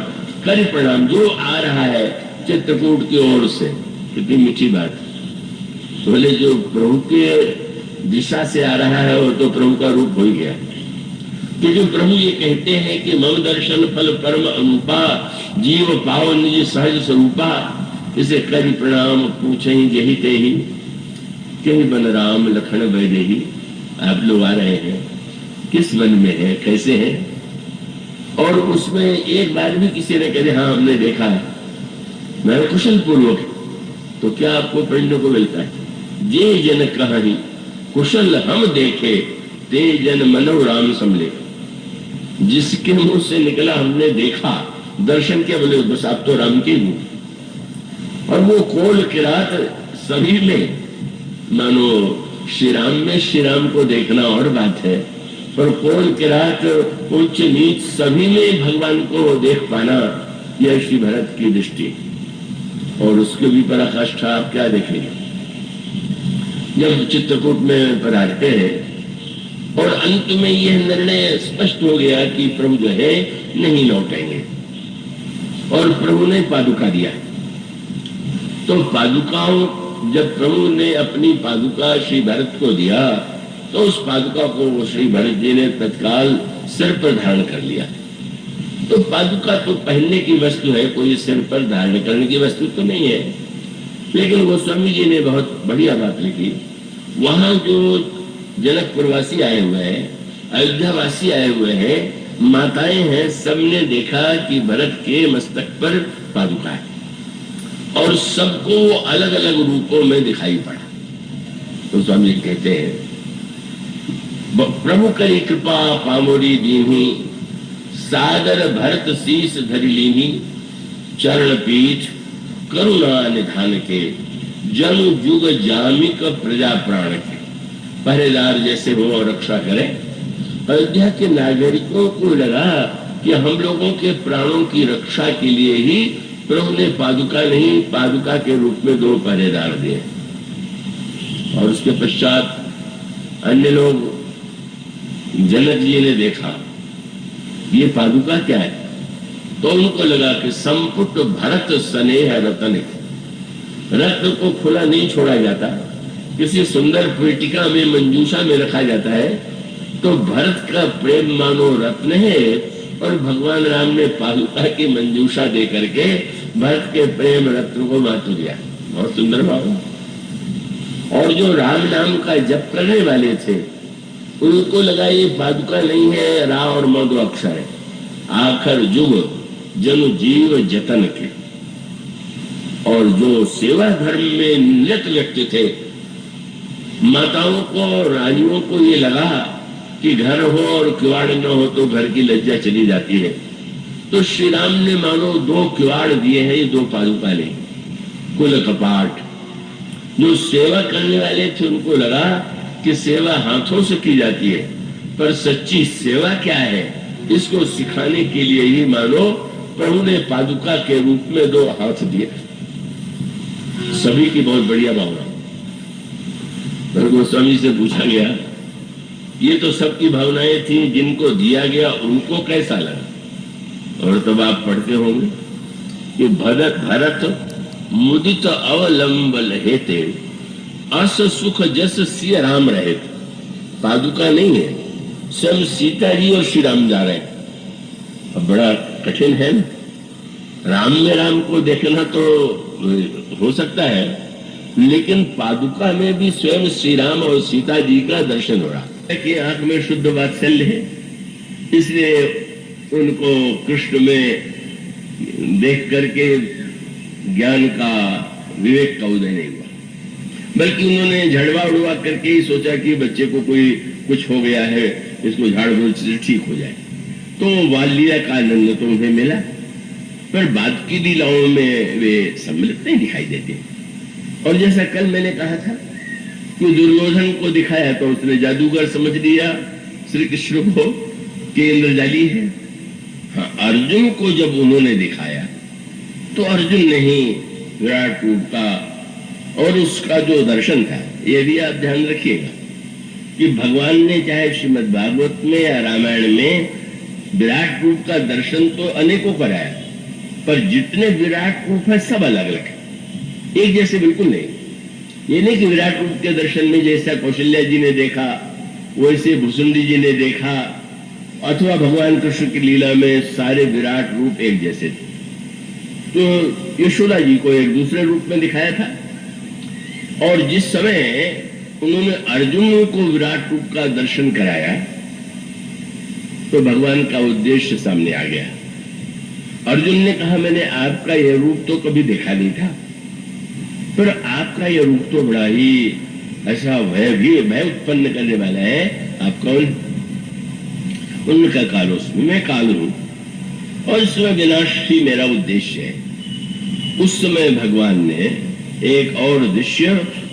करी प्रणाम जो आ रहा है चित्रकूट की ओर से। कितनी मीठी बात। तो बोले जो प्रभु के दिशा से आ रहा है वो तो प्रभु का रूप हो ही गया, क्योंकि प्रभु ये कहते हैं कि मम दर्शन फल परम अनुपा, जीव पाओ निज सहज स्वरूपा। इसे करी प्रणाम पूछे ही जही ते ही, कहीं बन राम लखन वैदेही। आप लोग आ रहे हैं, किस वन में है, कैसे है? और उसमें एक बार भी किसी ने कहे हाँ हमने देखा है, मैं कुशल पूर्वक। तो क्या आपको पढ़ने को मिलता है? जे जन कहानी कुशल हम देखे ते जन मनो राम समले। जिसके मुंह से निकला हमने देखा, दर्शन क्या, बोले बस आप तो राम के हूं। और वो कोल किरात सभी में, मानो श्री राम में श्री राम को देखना और बात है, पर कोल किरात उच्च नीच सभी में भगवान को देख पाना, यह श्री भरत की दृष्टि। और उसके भी पराकाष्ठा आप क्या देखेंगे जब चित्रकूट में पधारते हैं और अंत में यह निर्णय स्पष्ट हो गया कि प्रभु जो है नहीं लौटेंगे, और प्रभु ने पादुका दिया। तो पादुकाओं, जब प्रभु ने अपनी पादुका श्री भरत को दिया तो उस पादुका को श्री भरत जी ने तत्काल सिर पर धारण कर लिया। तो पादुका तो पहनने की वस्तु है, कोई सिर पर धारण करने की वस्तु तो नहीं है। लेकिन गोस्वामी जी ने बहुत बढ़िया बात लिखी, वहां जो जनकपुरवासी आए हुए हैं, अयोध्यावासी आए हुए हैं, माताएं हैं, सबने देखा कि भरत के मस्तक पर पादुका है और सबको अलग अलग रूपों में दिखाई पड़ा। तो स्वामी जी कहते हैं, प्रभु करी कृपा पामोरी दीनी, सादर भरत शीस धरि लीनी, चरण पीठ करुणा निधान के, जन जुग जामिक प्रजा प्राण के। पहरेदार जैसे हो और रक्षा करे। अयोध्या के नागरिकों को लगा कि हम लोगों के प्राणों की रक्षा के लिए ही प्रभु ने पादुका नहीं, पादुका के रूप में 2 पहरेदार दिए। और उसके पश्चात अन्य लोग, जनक जी ने देखा ये पादुका क्या है, तो उनको लगा कि संपुट भरत स्नेह रतन। रत्न को खुला नहीं छोड़ा जाता, किसी सुंदर पेटिका में मंजूषा में रखा जाता है। तो भरत का प्रेम मानो रत्न है, और भगवान राम ने पादुका की मंजूषा दे करके भरत के प्रेम रत्न को महत्व दिया। बहुत सुंदर भाव। और जो राम नाम का जप करने वाले थे उनको लगा ये पादुका नहीं है, रा और म 2 अक्षर है। आखर जुग जनु जीव जतन के। और जो सेवा धर्म में निरत व्यक्ति थे, माताओं को, रानियों को ये लगा कि घर हो और किवाड़ न हो तो घर की लज्जा चली जाती है। तो श्री राम ने मानो 2 किवाड़ दिए हैं, ये 2 पादुका ले, कुल कपाट। जो सेवा करने वाले थे उनको लगा कि सेवा हाथों से की जाती है, पर सच्ची सेवा क्या है इसको सिखाने के लिए ही मानो प्रभु ने पादुका के रूप में 2 हाथ दिए। सभी की बहुत बढ़िया भावना। गोस्वामी से पूछा गया, ये तो सबकी भावनाएं थी, जिनको दिया गया उनको कैसा लगा? और तब आप पढ़ते होंगे कि भरत मुदित अवलंबल हेते, अस सुख जस सिय राम रहे। पादुका नहीं है, स्वयं सीता जी और श्री राम जा रहे हैं। अब बड़ा कठिन है ना, राम में राम को देखना तो हो सकता है, लेकिन पादुका में भी स्वयं श्री राम और सीता जी का दर्शन हो रहा है कि आंख में शुद्ध वात्सल्य है, इसलिए उनको कृष्ण में देख करके ज्ञान का, विवेक का उदय नहीं हुआ, बल्कि उन्होंने झड़वा उड़वा करके ही सोचा कि बच्चे को कोई कुछ हो गया है, इसको झाड़ बूझ से ठीक हो जाए। तो वालिया का आनंद तो उन्हें मिला, पर बाद की लीलाओं में वे सम्मिलित नहीं दिखाई देते। और जैसा कल मैंने कहा था कि दुर्योधन को दिखाया तो उसने जादूगर समझ लिया श्री कृष्ण को कि इंद्रजाली है। हाँ, अर्जुन को जब उन्होंने दिखाया तो अर्जुन ने ही विराट रूप का और उसका जो दर्शन था, ये भी आप ध्यान रखिएगा कि भगवान ने चाहे श्रीमद् भागवत में या रामायण में विराट रूप का दर्शन तो अनेकों कराया, पर जितने विराट रूप है सब अलग अलग है, एक जैसे बिल्कुल नहीं। ये नहीं कि विराट रूप के दर्शन में जैसा कौशल्या जी ने देखा वैसे भुसुंडी जी ने देखा, अथवा भगवान कृष्ण की लीला में सारे विराट रूप एक जैसे थे। तो यशोदा जी को एक दूसरे रूप में दिखाया था, और जिस समय उन्होंने अर्जुन को विराट रूप का दर्शन कराया तो भगवान का उद्देश्य सामने आ गया। अर्जुन ने कहा, मैंने आपका यह रूप तो कभी देखा नहीं था, पर आपका यह रूप तो बड़ा ही ऐसा भय भी भय उत्पन्न करने वाला है। आप कौन? उनका कालोस्मि, मैं काल हूं और इस समय विनाश ही मेरा उद्देश्य है। उस समय भगवान ने एक और दृश्य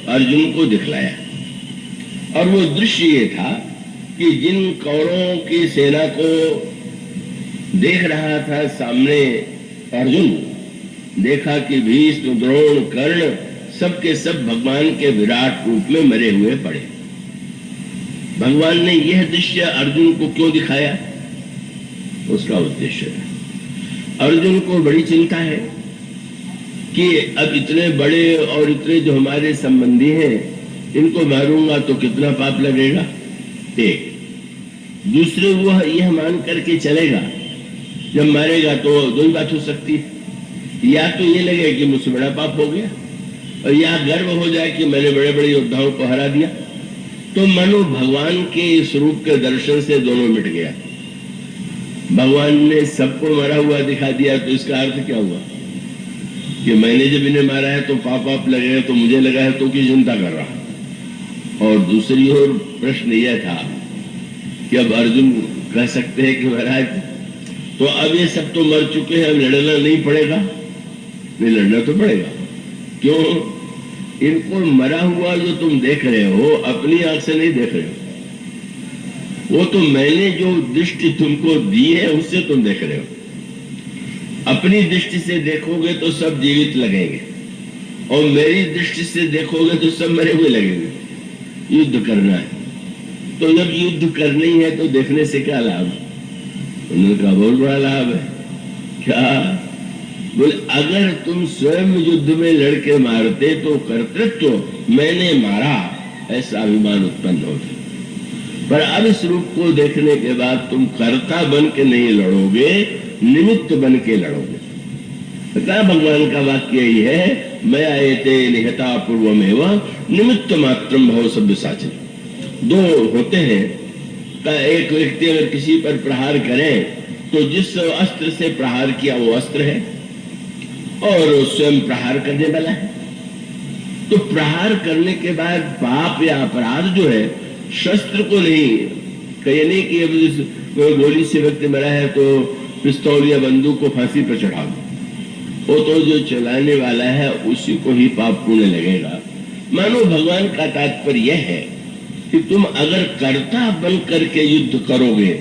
अर्जुन को दिखलाया और वो दृश्य ये था कि जिन कौरवों की सेना को देख रहा था सामने अर्जुन, देखा कि भीष्म, द्रोण, कर्ण सबके सब भगवान के विराट रूप में मरे हुए पड़े। भगवान ने यह दृश्य अर्जुन को क्यों दिखाया? उसका उद्देश्य है, अर्जुन को बड़ी चिंता है कि अब इतने बड़े और इतने जो हमारे संबंधी हैं, इनको मारूंगा तो कितना पाप लगेगा। एक दूसरे वो यह मान करके चलेगा, जब मारेगा तो दो ही बात हो सकती है, या तो ये लगे कि मुझसे बड़ा पाप हो गया, और या गर्व हो जाए कि मैंने बड़े बड़े योद्धाओं को हरा दिया। तो मानो भगवान के स्वरूप के दर्शन से दोनों मिट गया। भगवान ने सबको मरा हुआ दिखा दिया, तो इसका अर्थ क्या हुआ कि मैंने जब इन्हें मारा है तो पाप लगेगा, तो मुझे लगा है तो की चिंता कर रहा। और दूसरी ओर प्रश्न यह था कि अब अर्जुन कह सकते हैं कि महाराज तो अब ये सब तो मर चुके हैं, अब लड़ना नहीं पड़ेगा। नहीं, लड़ना तो पड़ेगा। क्यों? इनको मरा हुआ जो तुम देख रहे हो अपनी आंख से नहीं देख रहे हो, वो तो मैंने जो दृष्टि तुमको दी है उससे तुम देख रहे हो। अपनी दृष्टि से देखोगे तो सब जीवित लगेंगे, और मेरी दृष्टि से देखोगे तो सब मरे हुए लगेंगे। युद्ध करना है, तो जब युद्ध करनी है तो देखने से क्या लाभ? उन्होंने कहा बहुत बड़ा लाभ है। क्या? बोले अगर तुम स्वयं युद्ध में लड़के मारते तो कर्तृत्व मैंने मारा ऐसा अभिमान उत्पन्न होता, पर अब इस रूप को देखने के बाद तुम कर्ता बन के नहीं लड़ोगे, निमित्त बन के लड़ोगे। पता भगवान का वाक्य यही है, मैं एते निहता पूर्वमेव निमित्त मात्रम भव सब्यसाचिन। दो होते हैं, एक व्यक्ति अगर किसी पर प्रहार करे तो जिस अस्त्र से प्रहार किया वो अस्त्र है और स्वयं प्रहार करने वाला है। तो प्रहार करने के बाद पाप या अपराध जो है शस्त्र को नहीं, कहे नहीं कि अब कोई गोली से व्यक्ति मरा है तो पिस्तौल या बंदूक को फांसी पर चढ़ा दो, वो तो जो चलाने वाला है उसी को ही पाप पुण्य लगेगा। मानो भगवान का तात्पर्य यह है कि तुम अगर कर्ता बन करके युद्ध करोगे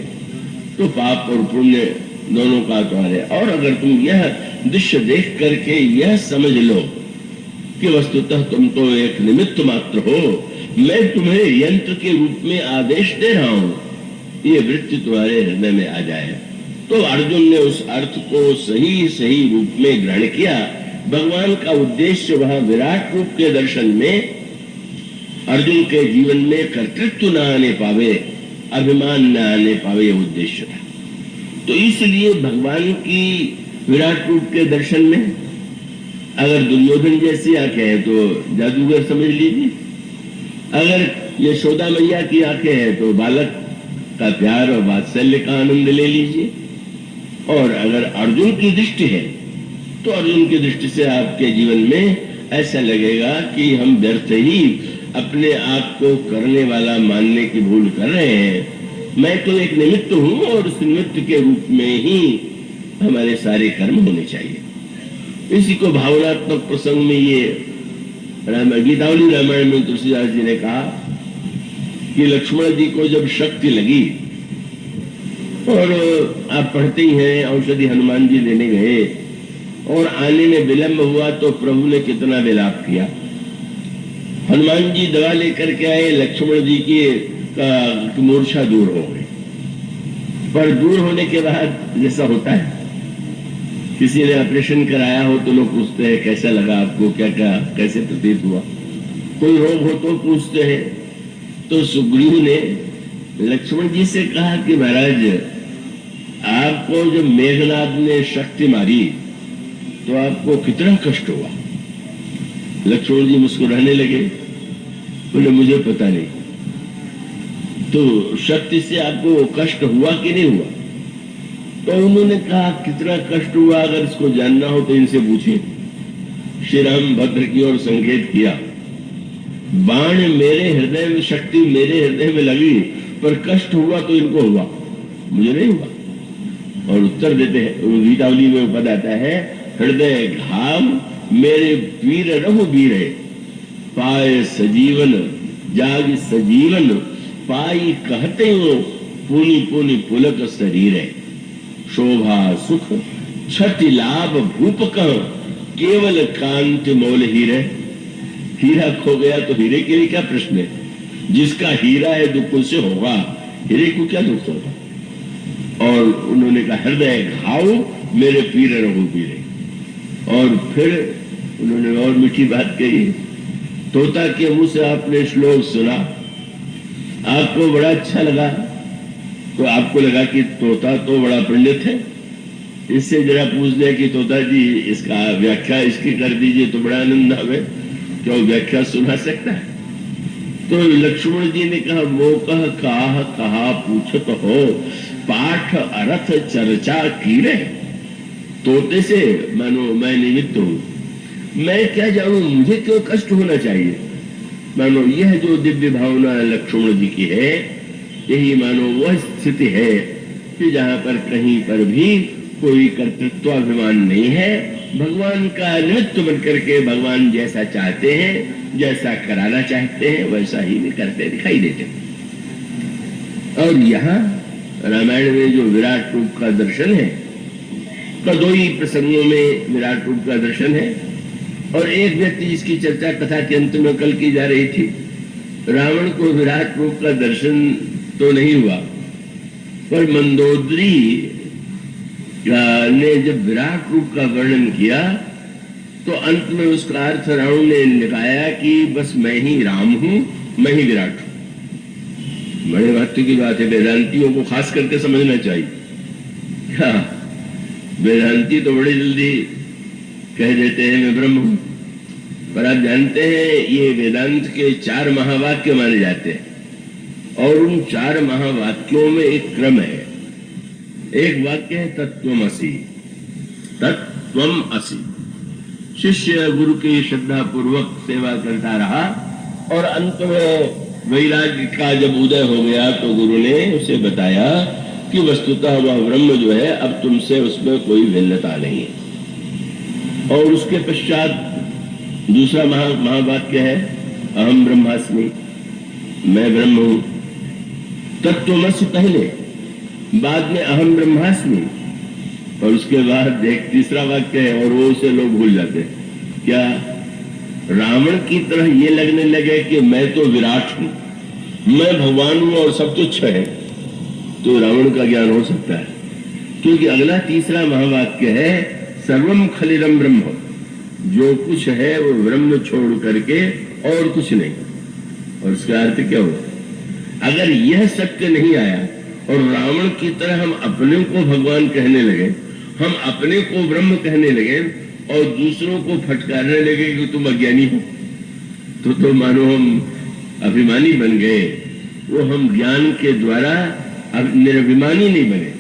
तो पाप और पुण्य दोनों का तुम्हारे, और अगर तुम यह दृश्य देख करके यह समझ लो कि वस्तुतः तुम तो एक निमित्त मात्र हो, मैं तुम्हें यंत्र के रूप में आदेश दे रहा हूं, ये वृत्ति तुम्हारे हृदय में आ जाए, तो अर्जुन ने उस अर्थ को सही सही रूप में ग्रहण किया। भगवान का उद्देश्य वहां विराट रूप के दर्शन में अर्जुन के जीवन में कर्तृत्व न आने पावे, अभिमान न आने पावे, यह उद्देश्य था। तो इसलिए भगवान की विराट रूप के दर्शन में अगर दुर्योधन जैसी आंखें हैं तो जादूगर समझ लीजिए, अगर यशोदा मैया की आंखें हैं तो बालक का प्यार और वात्सल्य का आनंद ले लीजिए, और अगर अर्जुन की दृष्टि है तो अर्जुन की दृष्टि से आपके जीवन में ऐसा लगेगा कि हम व्यर्थ ही अपने आप को करने वाला मानने की भूल कर रहे हैं। मैं तो एक निमित्त हूं और उस निमित्त के रूप में ही हमारे सारे कर्म होने चाहिए। इसी को भावनात्मक प्रसंग में ये गीतावली रामायण में तुलसीदास जी ने कहा कि लक्ष्मण जी को जब शक्ति लगी, और आप पढ़ते ही हैं, औषधि हनुमान जी लेने गए और आने में विलंब हुआ तो प्रभु ने कितना विलाप किया। हनुमान जी दवा लेकर के आए, लक्ष्मण जी की मूर्छा दूर हो गई, पर दूर होने के बाद जैसा होता है, किसी ने ऑपरेशन कराया हो तो लोग पूछते हैं कैसा लगा आपको, क्या क्या कैसे प्रतीत हुआ, कोई रोग हो तो पूछते हैं। तो सुग्रीव ने लक्ष्मण जी से कहा कि महाराज आपको जब मेघनाद ने शक्ति मारी तो आपको कितना कष्ट हुआ। लक्ष्मण जी मुस्कुराने लगे, बोले मुझे पता नहीं, तो शक्ति से आपको कष्ट हुआ कि नहीं हुआ? तो उन्होंने कहा कितना कष्ट हुआ अगर इसको जानना हो तो इनसे पूछिए। श्री राम भद्र की ओर संकेत किया बाण मेरे हृदय में, शक्ति मेरे हृदय में लगी, पर कष्ट हुआ तो इनको हुआ, मुझे नहीं हुआ। और उत्तर देते हैं, गीतावली में पद आता है, हृदय घाव मेरे वीर रघु वीरे, पाए सजीवन जाग सजीवन, पाई कहते हो पुनि पुनि पुलक शरीर। शोभा सुख क्षति लाभ भूप कह, केवल कांति मोल हीरे। हीरा खो गया तो हीरे के लिए क्या प्रश्न है, जिसका हीरा है दुख उससे होगा, हीरे को क्या दुख होगा। और उन्होंने कहा हृदय घाव मेरे पीर रघु पीरे। और फिर उन्होंने और मीठी बात कही, तोता के मुंह से आपने श्लोक सुना, आपको बड़ा अच्छा लगा, तो आपको लगा कि तोता तो बड़ा पंडित है, इससे जरा पूछ लिया कि तोता जी इसका व्याख्या इसकी कर दीजिए तो बड़ा आनंद आवे, क्या व्याख्या सुना सकता है। तो लक्ष्मण जी ने कहा, मोकह काह कहा पूछत हो, पाठ अर्थ चर्चा कीरे। तोते से मानो मैं निमित्त हूं, मैं क्या जानूं, मुझे क्यों कष्ट होना चाहिए। मानो यह जो दिव्य भावना लक्ष्मण जी की है, यही मानो वह स्थिति है कि जहां पर कहीं पर भी कोई कर्तृत्वाभिमान नहीं है, भगवान का निमित्त बनकर के भगवान जैसा चाहते हैं, जैसा कराना चाहते हैं, वैसा ही भी करते दिखाई देते हैं। और यहाँ रामायण में जो विराट रूप का दर्शन है, का दो ही प्रसंगों में विराट रूप का दर्शन है। और एक व्यक्ति जिसकी चर्चा कथा के अंत में कल की जा रही थी, रावण को विराट रूप का दर्शन तो नहीं हुआ, पर मंदोदरी ने जब विराट रूप का वर्णन किया तो अंत में उसका अर्थ रावण ने निकाया कि बस मैं ही राम हूं, मैं ही विराट हूं। बड़े महत्व की बात है, वेदांतियों को खास करके समझना चाहिए। क्या वेदांती तो बड़ी जल्दी कह देते हैं मैं ब्रह्म हूं, पर आप जानते हैं ये वेदांत के 4 महावाक्य माने जाते हैं, और उन 4 महावाक्यों में एक क्रम है। एक वाक्य है तत्त्वमसि, तत्त्वमसि। शिष्य गुरु की श्रद्धा पूर्वक सेवा करता रहा, और अंत में वैराग्य का जब उदय हो गया तो गुरु ने उसे बताया कि वस्तुतः वह ब्रह्म जो है अब तुमसे उसमें कोई भिन्नता नहीं है। और उसके पश्चात दूसरा महावाक्य है अहम ब्रह्मास्मि, मैं ब्रह्म हूं। तत्त्वमसि पहले, बाद में अहम ब्रह्मास्मि, और उसके बाद एक तीसरा वाक्य है, और वो उसे लोग भूल जाते हैं। क्या रावण की तरह ये लगने लगे कि मैं तो विराट हूं, मैं भगवान हूं और सब तुच्छ है, तो रावण का ज्ञान हो सकता है। क्योंकि अगला तीसरा महावाक्य है सर्वम खलिदम ब्रह्म, जो कुछ है वो ब्रह्म छोड़ करके और कुछ नहीं। और उसका अर्थ क्या हुआ, अगर यह सत्य नहीं आया और रावण की तरह हम अपने को भगवान कहने लगे, हम अपने को ब्रह्म कहने लगे और दूसरों को फटकारने लगे कि तुम अज्ञानी हो, तो मानो हम अभिमानी बन गए। वो हम ज्ञान के द्वारा अब निरभिमानी नहीं बने।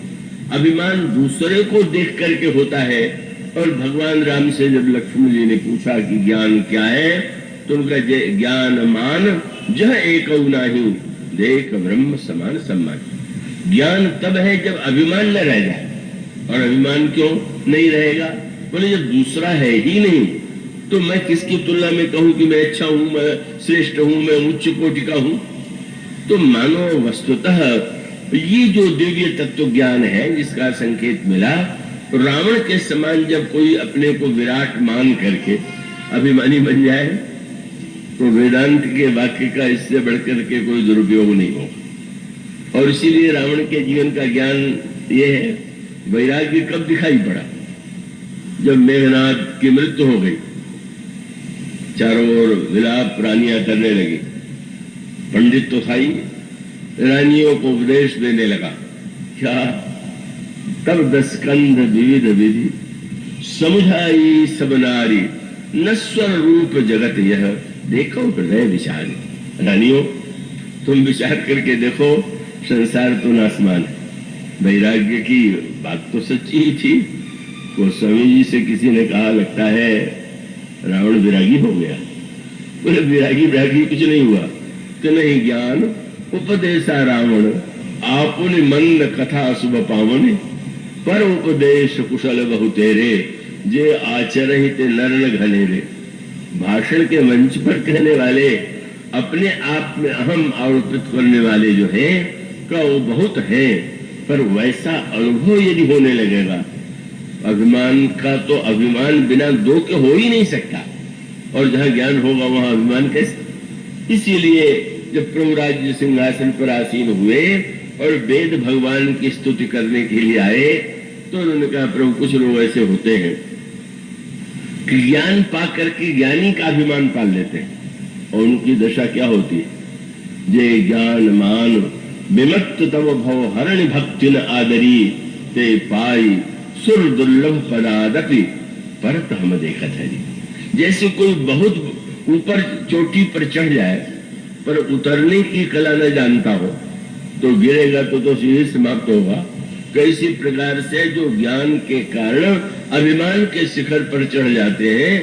अभिमान दूसरे को देख करके होता है। और भगवान राम से जब लक्ष्मण जी ने पूछा कि ज्ञान क्या है, तो उनका ज्ञान मान जह एक नाही, देख ब्रह्म समान सम्मान। ज्ञान तब है जब अभिमान न रह जाए। और अभिमान क्यों नहीं रहेगा, बोले जब दूसरा है ही नहीं, तो मैं किसकी तुलना में कहूं कि मैं अच्छा हूं, मैं श्रेष्ठ हूं, मैं उच्च कोटि का हूं। तो मानो वस्तुतः ये जो दिव्य तत्व ज्ञान है जिसका संकेत मिला, तो रावण के समान जब कोई अपने को विराट मान करके अभिमानी बन जाए, तो वेदांत के वाक्य का इससे बढ़कर के कोई दुरुपयोग नहीं होगा। और इसीलिए रावण के जीवन का ज्ञान ये है। वैराग्य कब दिखाई पड़ा, जब मेघनाद की मृत्यु हो गई, चारों ओर विलाप रानियां करने लगी। पंडित तो था ही, रानियों को उपदेश देने लगा। क्या तब 10 स्कंध विविध विधि, समुझाई सब नारी, नश्वर रूप जगत यह, देखो हृदय विचार। रानियों तुम विचार करके देखो, संसार तो नासमान है। वैराग्य की बात तो सच्ची ही थी। गोस्वामी जी से किसी ने कहा, लगता है रावण विरागी हो गया। बोले विरागी विरागी कुछ नहीं हुआ। तो नहीं ज्ञान उपदेशा रावण आपुनि मन कथा शुभ पावन पर उपदेश कुशल बहु तेरे जे आचरित नरन घनेरे। भाषण के मंच पर कहने वाले अपने आप में अहम आरोपित करने वाले जो है का वो बहुत है, पर वैसा अनुभव यदि होने लगेगा, अभिमान का तो अभिमान बिना दो के हो ही नहीं सकता, और जहां ज्ञान होगा वहां अभिमान कैसे। इसीलिए जब प्रभु राज्य सिंहासन पर आसीन हुए और वेद भगवान की स्तुति करने के लिए आए, तो उन्होंने कहा प्रभु कुछ लोग ऐसे होते हैं कि ज्ञान पा करके ज्ञानी का अभिमान पाल लेते हैं, और उनकी दशा क्या होती है, जे ज्ञान मान विमत्त तव भव हरण भक्ति न आदरी ते पाई सुर दुर्लभ पदादपि परत हम देखत हरी। जैसे कोई बहुत ऊपर चोटी पर चढ़ जाए पर उतरने की कला न जानता हो तो गिरेगा तो सीधे समाप्त होगा। कैसी प्रकार से जो ज्ञान के कारण अभिमान के शिखर पर चढ़ जाते हैं,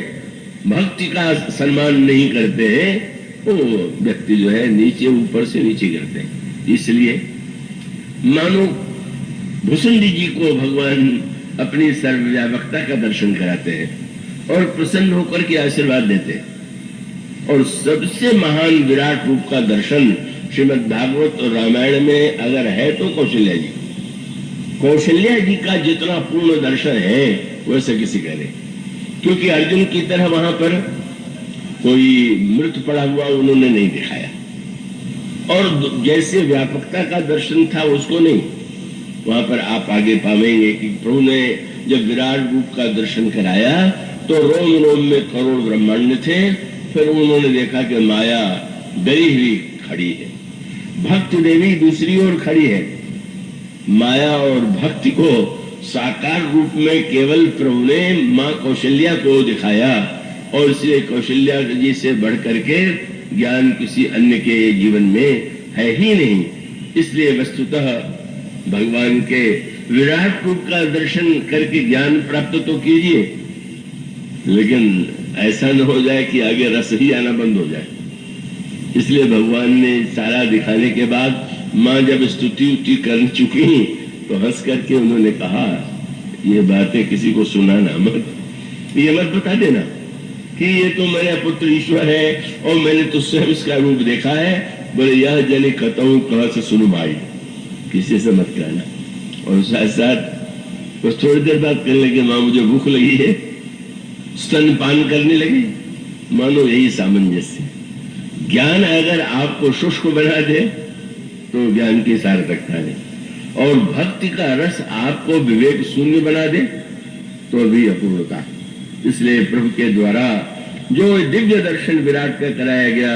भक्ति का सम्मान नहीं करते हैं, वो व्यक्ति जो है नीचे ऊपर से नीचे गिरते हैं। इसलिए मानो भुसुंडी जी को भगवान अपनी सर्वव्यापकता का दर्शन कराते हैं और प्रसन्न होकर के आशीर्वाद देते हैं। और सबसे महान विराट रूप का दर्शन श्रीमद् भागवत और रामायण में अगर है तो कौशल्या जी। कौशल्या जी का जितना पूर्ण दर्शन है वैसे किसी का नहीं, क्योंकि अर्जुन की तरह वहां पर कोई मृत पड़ा हुआ उन्होंने नहीं दिखाया, और जैसे व्यापकता का दर्शन था उसको नहीं। वहां पर आप आगे पावेंगे कि प्रभु ने जब विराट रूप का दर्शन कराया तो रोम रोम में करोड़ ब्रह्मांड थे। फिर उन्होंने देखा कि माया डरी हुई खड़ी है, भक्ति देवी दूसरी ओर खड़ी है। माया और भक्ति को साकार रूप में केवल प्रभु ने माँ कौशल्या को दिखाया, और इसलिए कौशल्या जी से बढ़ करके ज्ञान किसी अन्य के जीवन में है ही नहीं। इसलिए वस्तुतः भगवान के विराट रूप का दर्शन करके ज्ञान प्राप्त तो कीजिए, लेकिन ऐसा न हो जाए कि आगे रस ही आना बंद हो जाए। इसलिए भगवान ने सारा दिखाने के बाद माँ जब स्तुति उति कर चुकी तो हंस करके उन्होंने कहा ये बातें किसी को सुनाना मत, ये मत बता देना कि ये तो मेरा पुत्र ईश्वर है और मैंने तुझसे इसका रूप देखा है। बोले यह जने कतऊ कहाँ से सुनु भाई, किसी से मत कहना। और साथ साथ कुछ थोड़ी देर बाद कहने लगे माँ मुझे भूख लगी है, स्तन पान करने लगे। मानो यही सामंजस्य। ज्ञान अगर आपको शुष्क बना दे तो ज्ञान की सार्थकता नहीं, और भक्ति का रस आपको विवेक शून्य बना दे तो भी अपूर्णता। इसलिए प्रभु के द्वारा जो दिव्य दर्शन विराट का कराया गया,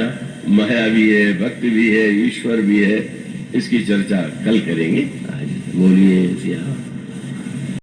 माया भी है, भक्ति भी है, ईश्वर भी है, इसकी चर्चा कल करेंगे। आज बोलिए सिया।